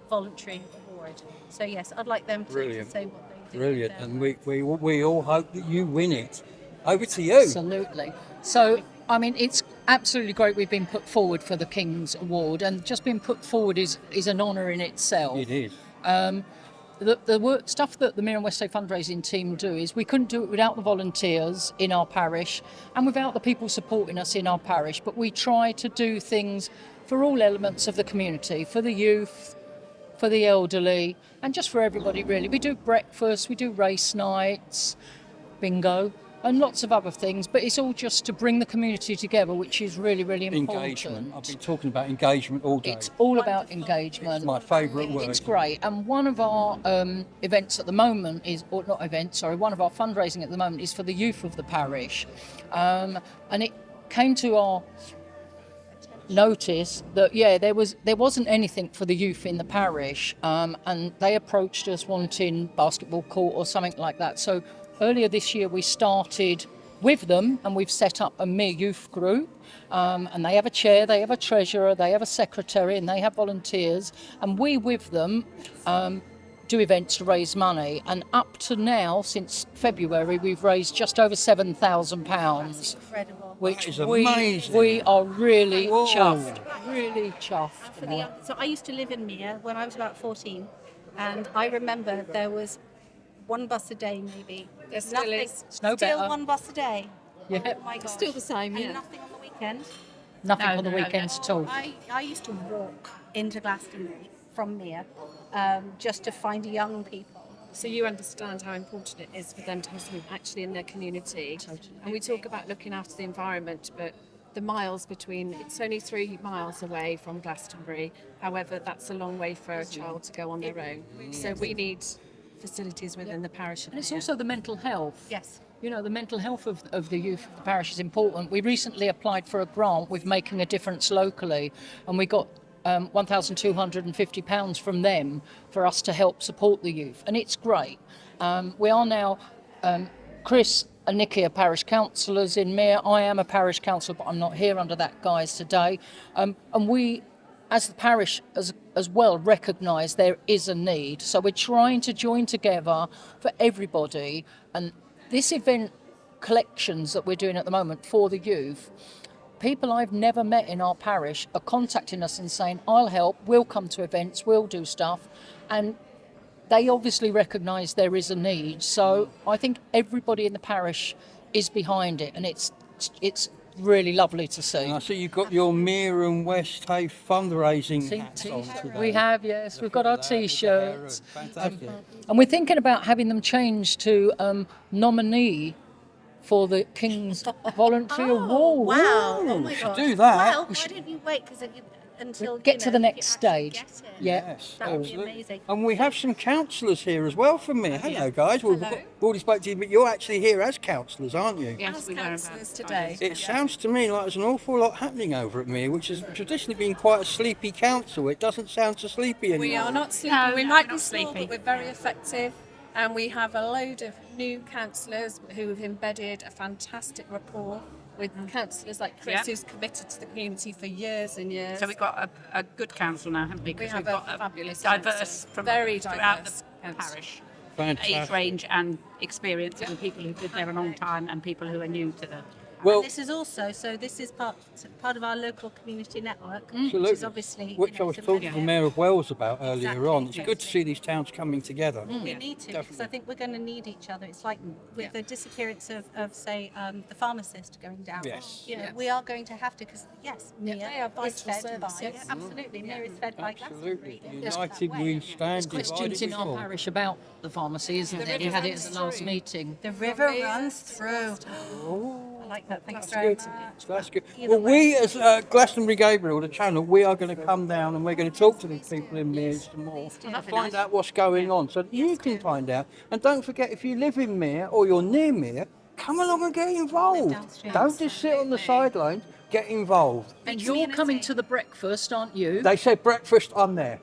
Voluntary Award. So yes, I'd like them to say what they do. Brilliant, and we all hope that you win it. Over to you. Absolutely. So, I mean, it's absolutely great we've been put forward for the King's Award, and just being put forward is an honour in itself. It is. The work, stuff that the Mere and West Hay fundraising team do is we couldn't do it without the volunteers in our parish and without the people supporting us in our parish, but we try to do things for all elements of the community, for the youth, for the elderly, and just for everybody really. We do breakfast, we do race nights, bingo, and lots of other things, but it's all just to bring the community together, which is really, really important. Engagement. I've been talking about engagement all day. It's all about engagement. It's my favourite word. It's great. And one of our events at the moment is, or not events, sorry, one of our fundraising at the moment is for the youth of the parish. And it came to our notice that, there wasn't anything for the youth in the parish. And they approached us wanting basketball court or something like that. So earlier this year, we started with them, and we've set up a Mere Youth group. And they have a chair, they have a treasurer, they have a secretary, and they have volunteers. And we, with them, do events to raise money. And up to now, since February, we've raised just over £7,000. That's incredible. Which is amazing. We are really chuffed. Really chuffed. So I used to live in Mere when I was about 14, and I remember there was one bus a day, maybe. There still is. It's no Still better. one bus a day. Yeah. Oh my gosh. Still the same, And yeah. nothing on the weekend. Nothing on the weekends at all. I used to walk into Glastonbury from Mere just to find young people. So you understand how important it is for them to have something actually in their community. Totally. And we talk about looking after the environment, but the miles between, it's only 3 miles away from Glastonbury. However, that's a long way for a child to go on their own. So we need facilities within the parish. And it's also the mental health. Yes. You know, the mental health of the youth of the parish is important. We recently applied for a grant with Making a Difference locally, and we got £1,250 from them for us to help support the youth, and it's great. We are now, Chris and Nikki are parish councillors in Mere. I am a parish councillor, but I'm not here under that guise today. And we, as the parish as well, recognise there is a need. So we're trying to join together for everybody. And this event collections that we're doing at the moment for the youth, people I've never met in our parish are contacting us and saying, I'll help, we'll come to events, we'll do stuff. And they obviously recognise there is a need. So I think everybody in the parish is behind it, and it's really lovely to see. And I see you've got your Mere and West Hay fundraising hats on today. We have, yes. We've got our T-shirts. Fantastic. And we're thinking about having them changed to nominee for the King's Voluntary Award. Wow! Oh my God! do that. Well, why don't you wait until Get to the next stage. Yes, that would be absolutely. amazing. And we have some councillors here as well from Mere. Hello, guys. We've already spoke to you, but you're actually here as councillors, aren't you? As councillors today. It sounds to me like there's an awful lot happening over at Mere, which has traditionally been quite a sleepy council. It doesn't sound so sleepy anymore. We are not sleepy. No, we no, might not be small, sleepy. but we're very effective. And we have a load of new councillors who have embedded a fantastic rapport with councillors like Chris, Yep. who's committed to the community for years and years. So we've got a good council now, haven't we? We 'Cause have we've a got fabulous diverse council. from Very throughout diverse the council. parish. Fantastic. Age range and experience, and people who've been there a long time and people who are new to the. Well, And this is also, so this is part of our local community network, Absolutely. which is obviously, Which I was talking to the Mayor of Wells about earlier on. It's good to see these towns coming together. We need to, because I think we're going to need each other. It's like with the disappearance of say, the pharmacist going down. Yes. You know, Yes. we are going to have to, because yes, Yeah, Mere they are is vital fed by, services. absolutely, Mere is fed by Absolutely. Glastonbury. United we stand, Questions divided in we our fall. parish about the pharmacy, isn't The there? river You had it at runs the last through. meeting. The river runs through. I like that. Thanks That's very good. much. That's good. Either Well, we as Glastonbury Gabriel, the channel, we are going to come down and we're going to talk to these people in Mere some more and find out what's going on so that you can find out. And don't forget, if you live in Mere or you're near Mere, come along and get involved. Don't just sit on the sidelines, get involved. And you're coming to the breakfast, aren't you? They said breakfast, I'm there.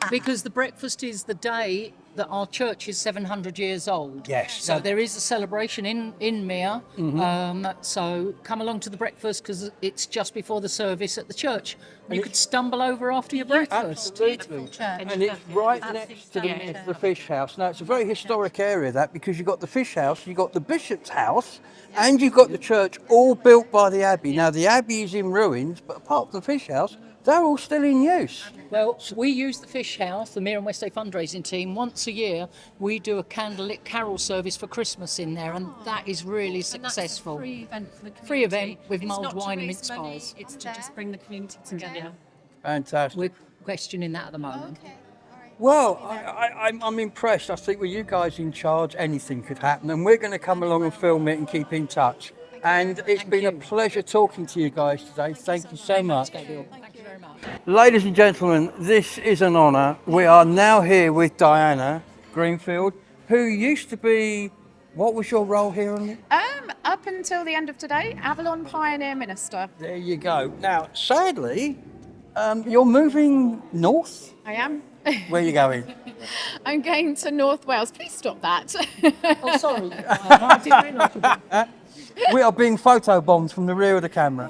Because the breakfast is the day that our church is 700 years old. Yes. So there is a celebration in Mere. Mhm. So come along to the breakfast because it's just before the service at the church. And you could stumble over after your breakfast. Absolutely. And it's right next to the fish house. Now, it's a very historic area, that, because you've got the fish house, you've got the bishop's house, and you've got the church, all built by the abbey. Now, the abbey is in ruins, but apart from the fish house, they're all still in use. Well, we use the Fish House, the Mere and West Day fundraising team. Once a year, we do a candlelit carol service for Christmas in there, and that is really successful. And that's a free event for the community. Free event with It's mulled not to wine and raise mince money, pies. it's to just bring the community together. Fantastic. We're questioning that at the moment. Well, I'm impressed. I think with you guys in charge, anything could happen, and we're going to come along and film it and keep in touch. And it's been a pleasure talking to you guys today. Thank you so much. Thank you very much. Ladies and gentlemen, this is an honour. We are now here with Diana Greenfield, who used to be, what was your role here on it? Up until the end of today, Avalon Pioneer Minister. There you go. Now, sadly, you're moving north. I am. Where are you going? I'm going to North Wales. Please stop that. Oh, sorry. We are being photobombed from the rear of the camera.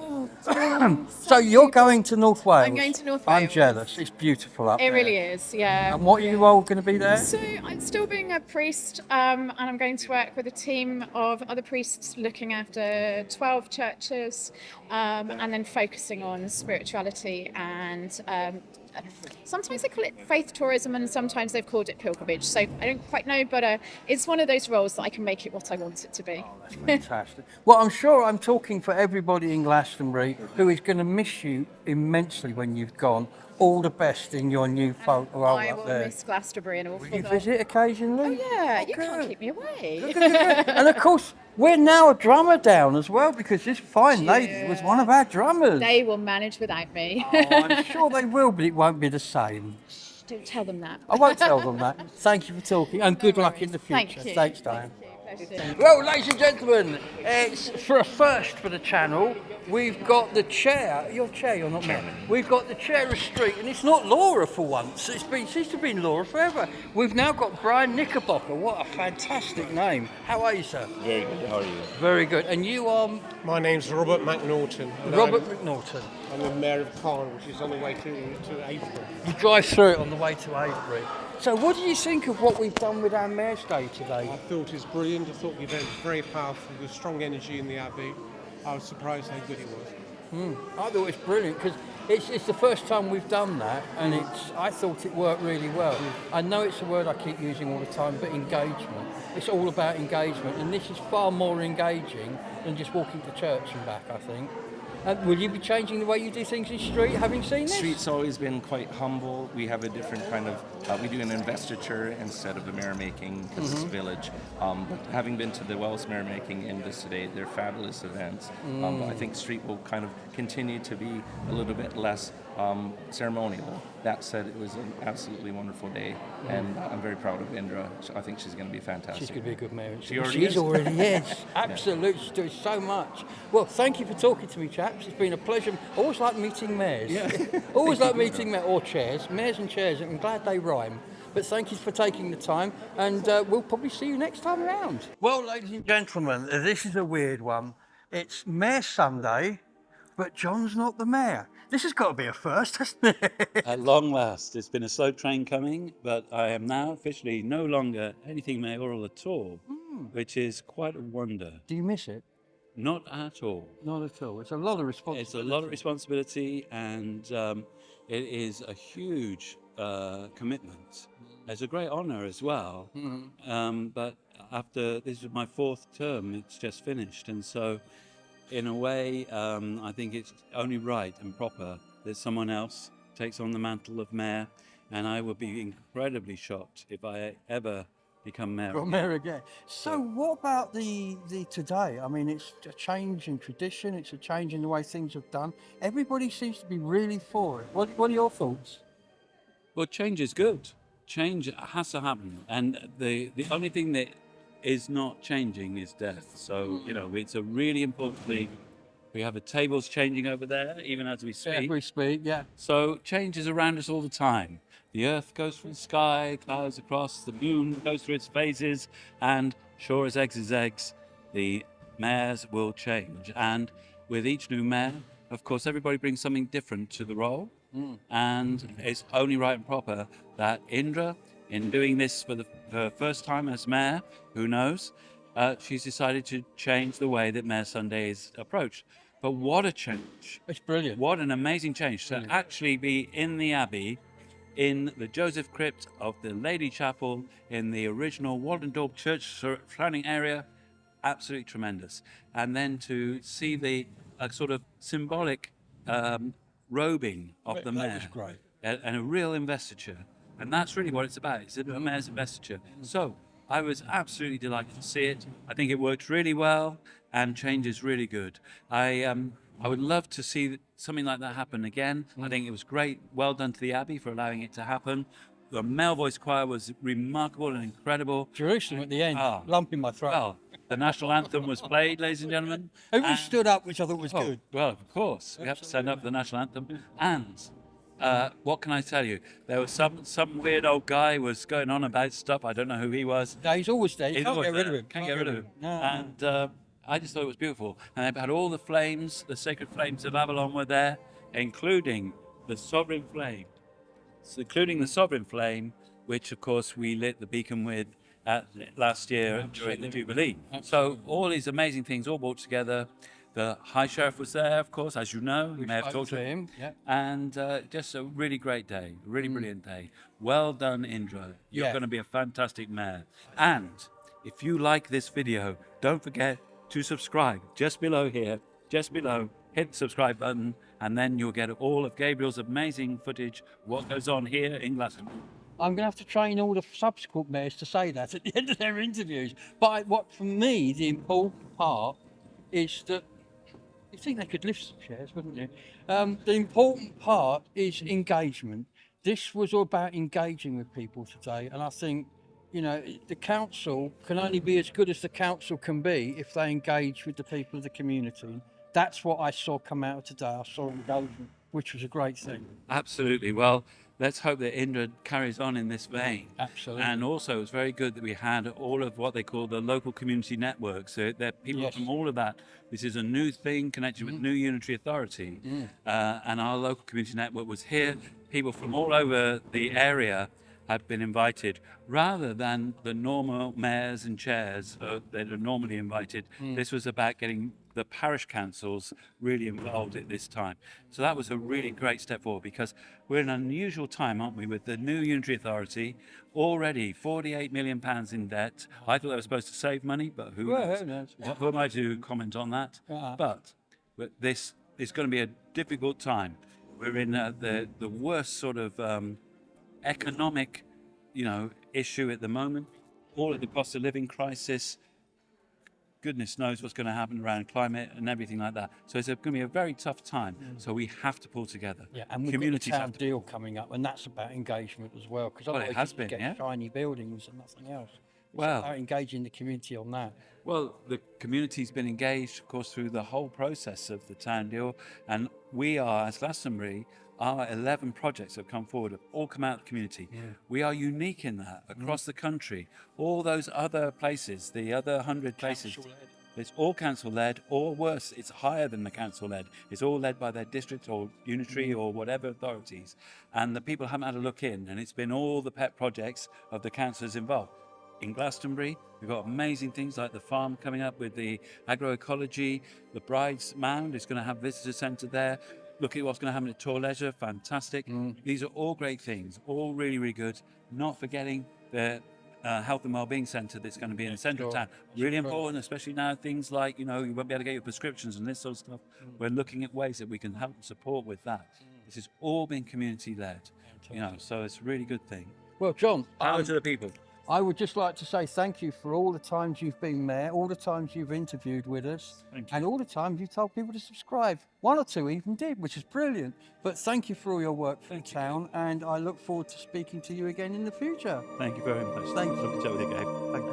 So you're going to North Wales? I'm going to North I'm Wales. jealous. It's beautiful up It there. really is, yeah. And what are you all going to be there? So I'm still being a priest, and I'm going to work with a team of other priests looking after 12 churches and then focusing on spirituality and sometimes they call it faith tourism and sometimes they've called it pilgrimage. So I don't quite know, but it's one of those roles that I can make it what I want it to be. Fantastic. Well, I'm sure I'm talking for everybody in Glastonbury who is going to miss you immensely when you've gone. All the best in your new photo I up will there. miss Glastonbury an awful Will you lot. visit occasionally? Oh yeah, you can't keep me away. Good. And of course, we're now a drummer down as well because this fine lady was one of our drummers. They will manage without me. Oh, I'm sure they will, but it won't be the same. Don't tell them that. I won't tell them that. Thank you for talking and good luck in the future. Thank you. Thanks, Diane. Well, ladies and gentlemen, it's for a first for the channel. We've got the chair. Your chair, you're not me. We've got the chair of street, and it's not Laura for once. Seems to have been Laura forever. We've now got Brian Knickerbocker. What a fantastic name. How are you, sir? Very good. How are you? Very good. And you are? My name's Robert McNaughton. Robert McNaughton. I'm the Mayor of Caen, which is on the way to April. You drive through it on the way to Avebury. So what do you think of what we've done with our Mayor's Day today? I thought it was brilliant. I thought the event was very powerful. There was strong energy in the Abbey. I was surprised how good it was. I thought it was brilliant because it's the first time we've done that, and I thought it worked really well. I know it's a word I keep using all the time, but engagement. It's all about engagement, and this is far more engaging than just walking to church and back, I think. Will you be changing the way you do things in street, having seen this? Street's always been quite humble. We have a different kind of, we do an investiture instead of a mayor making because it's a village. But having been to the Wells mayor making in this today, they're fabulous events. But I think street will kind of continue to be a little bit less ceremonial. That said, it was an absolutely wonderful day, and I'm very proud of Indra. I think she's going to be fantastic. She's going to be a good mayor. She already is. She's already is. Absolutely. She's doing so much. Well, thank you for talking to me, chaps. It's been a pleasure. I always like meeting mayors. Yeah. Always like meeting or chairs. Mayors and chairs. I'm glad they rhyme. But thank you for taking the time, and we'll probably see you next time around. Well, ladies and gentlemen, this is a weird one. It's Mayor Sunday, but John's not the mayor. This has got to be a first, hasn't it? At long last. It's been a slow train coming, but I am now officially no longer anything mayoral at all, which is quite a wonder. Do you miss it? Not at all. Not at all. It's a lot of responsibility. It's a lot of responsibility, and it is a huge commitment. It's a great honour as well. But after this is my fourth term, it's just finished, and so in a way, I think it's only right and proper that someone else takes on the mantle of mayor, and I would be incredibly shocked if I ever become mayor. Got mayor again. So what about the today? I mean, it's a change in tradition. It's a change in the way things are done. Everybody seems to be really for it. What are your thoughts? Well, change is good. Change has to happen, and the only thing that is not changing is death. So, it's a really important thing. We have the tables changing over there, even as we speak. As we speak, yeah. So change is around us all the time. The earth goes through the sky, clouds across, the moon goes through its phases, and sure as eggs is eggs, the mayors will change. And with each new mayor, of course, everybody brings something different to the role. And it's only right and proper that Indra, in doing this for the first time as mayor, who knows, she's decided to change the way that Mayor Sunday is approached. But what a change. It's brilliant. What an amazing change to actually be in the Abbey, in the Joseph Crypt of the Lady Chapel, in the original Waldendorp Church surrounding area. Absolutely tremendous. And then to see the sort of symbolic robing of the mayor. That was great. And a real investiture. And that's really what it's about. It's a mayor's investiture. So I was absolutely delighted to see it. I think it worked really well, and change is really good. I would love to see something like that happen again. I think it was great. Well done to the Abbey for allowing it to happen. The male voice choir was remarkable and incredible. Jerusalem at the end, lump in my throat. Well, the national anthem was played, ladies and gentlemen. Everyone stood up, which I thought was good. Well, of course. We have to stand up for the national anthem. And what can I tell you? There was some weird old guy was going on about stuff. I don't know who he was. No, he's always there. You can't always get rid of there. him. Can't get rid of him. No. And I just thought it was beautiful. And they had all the flames, the sacred flames of Avalon were there, including the sovereign flame. So including the sovereign flame, which of course we lit the beacon with last year during the Jubilee. So all these amazing things all brought together. The High Sheriff was there, of course, as you know. You may have spoke talked to him, yeah. And just a really great day, really brilliant day. Well done, Indra. You're Yeah. going to be a fantastic mayor. And if you like this video, don't forget to subscribe just below here, just below. Hit the subscribe button, and then you'll get all of Gabriel's amazing footage, what goes on here in Glastonbury. I'm going to have to train all the subsequent mayors to say that at the end of their interviews. But what, for me, the important part is that you think they could lift some chairs, wouldn't you? The important part is engagement. This was all about engaging with people today, and I think, you know, the council can only be as good as the council can be if they engage with the people of the community. That's what I saw come out of today. I saw engagement, which was a great thing. Absolutely. Well, let's hope that Indra carries on in this vein. Absolutely. And also, it's very good that we had all of what they call the local community networks. So there are people Yes. from all of that. This is a new thing connected with New Unitary Authority. And our local community network was here. People from all over the area have been invited, rather than the normal mayors and chairs that are normally invited. This was about getting the parish councils really involved at this time. So that was a really great step forward, because we're in an unusual time, aren't we, with the new Unitary Authority already £48 million in debt. I thought they were supposed to save money, but who knows? Who am I to comment on that? But this is going to be a difficult time. We're in the worst sort of economic, issue at the moment. All of the cost of living crisis. Goodness knows what's going to happen around climate and everything like that. So it's going to be a very tough time. So we have to pull together. Yeah, and we've Communities got the have town deal coming up, and that's about engagement as well. Because Well, it has you been, get yeah. shiny buildings and nothing else. It's Well- about engaging the community on that. Well, the community's been engaged, of course, through the whole process of the town deal, and we are, as Glastonbury, our 11 projects that have come forward have all come out of the community. We are unique in that across the country. All those other places, the other 100 places, Council-led. it's all council-led, or worse, it's higher than the council-led. It's all led by their district or unitary or whatever authorities, and the people haven't had a look in, and it's been all the pet projects of the councillors involved. In Glastonbury, we've got amazing things like the farm coming up with the agroecology. The Bride's Mound is going to have visitor centre there. Look at what's going to happen at Tor Leisure, fantastic. These are all great things, all really, really good. Not forgetting the health and wellbeing centre that's going to be in the centre of town. Really important, especially now things like, you won't be able to get your prescriptions and this sort of stuff. We're looking at ways that we can help and support with that. This has all been community-led, so it's a really good thing. Well, John, Power to the people. I would just like to say thank you for all the times you've been mayor, all the times you've interviewed with us, and all the times you've told people to subscribe. One or two even did, which is brilliant. But thank you for all your work for the town, and I look forward to speaking to you again in the future. Thank you very much. Thank you. Lovely to chat with you, Gabe. Thank you.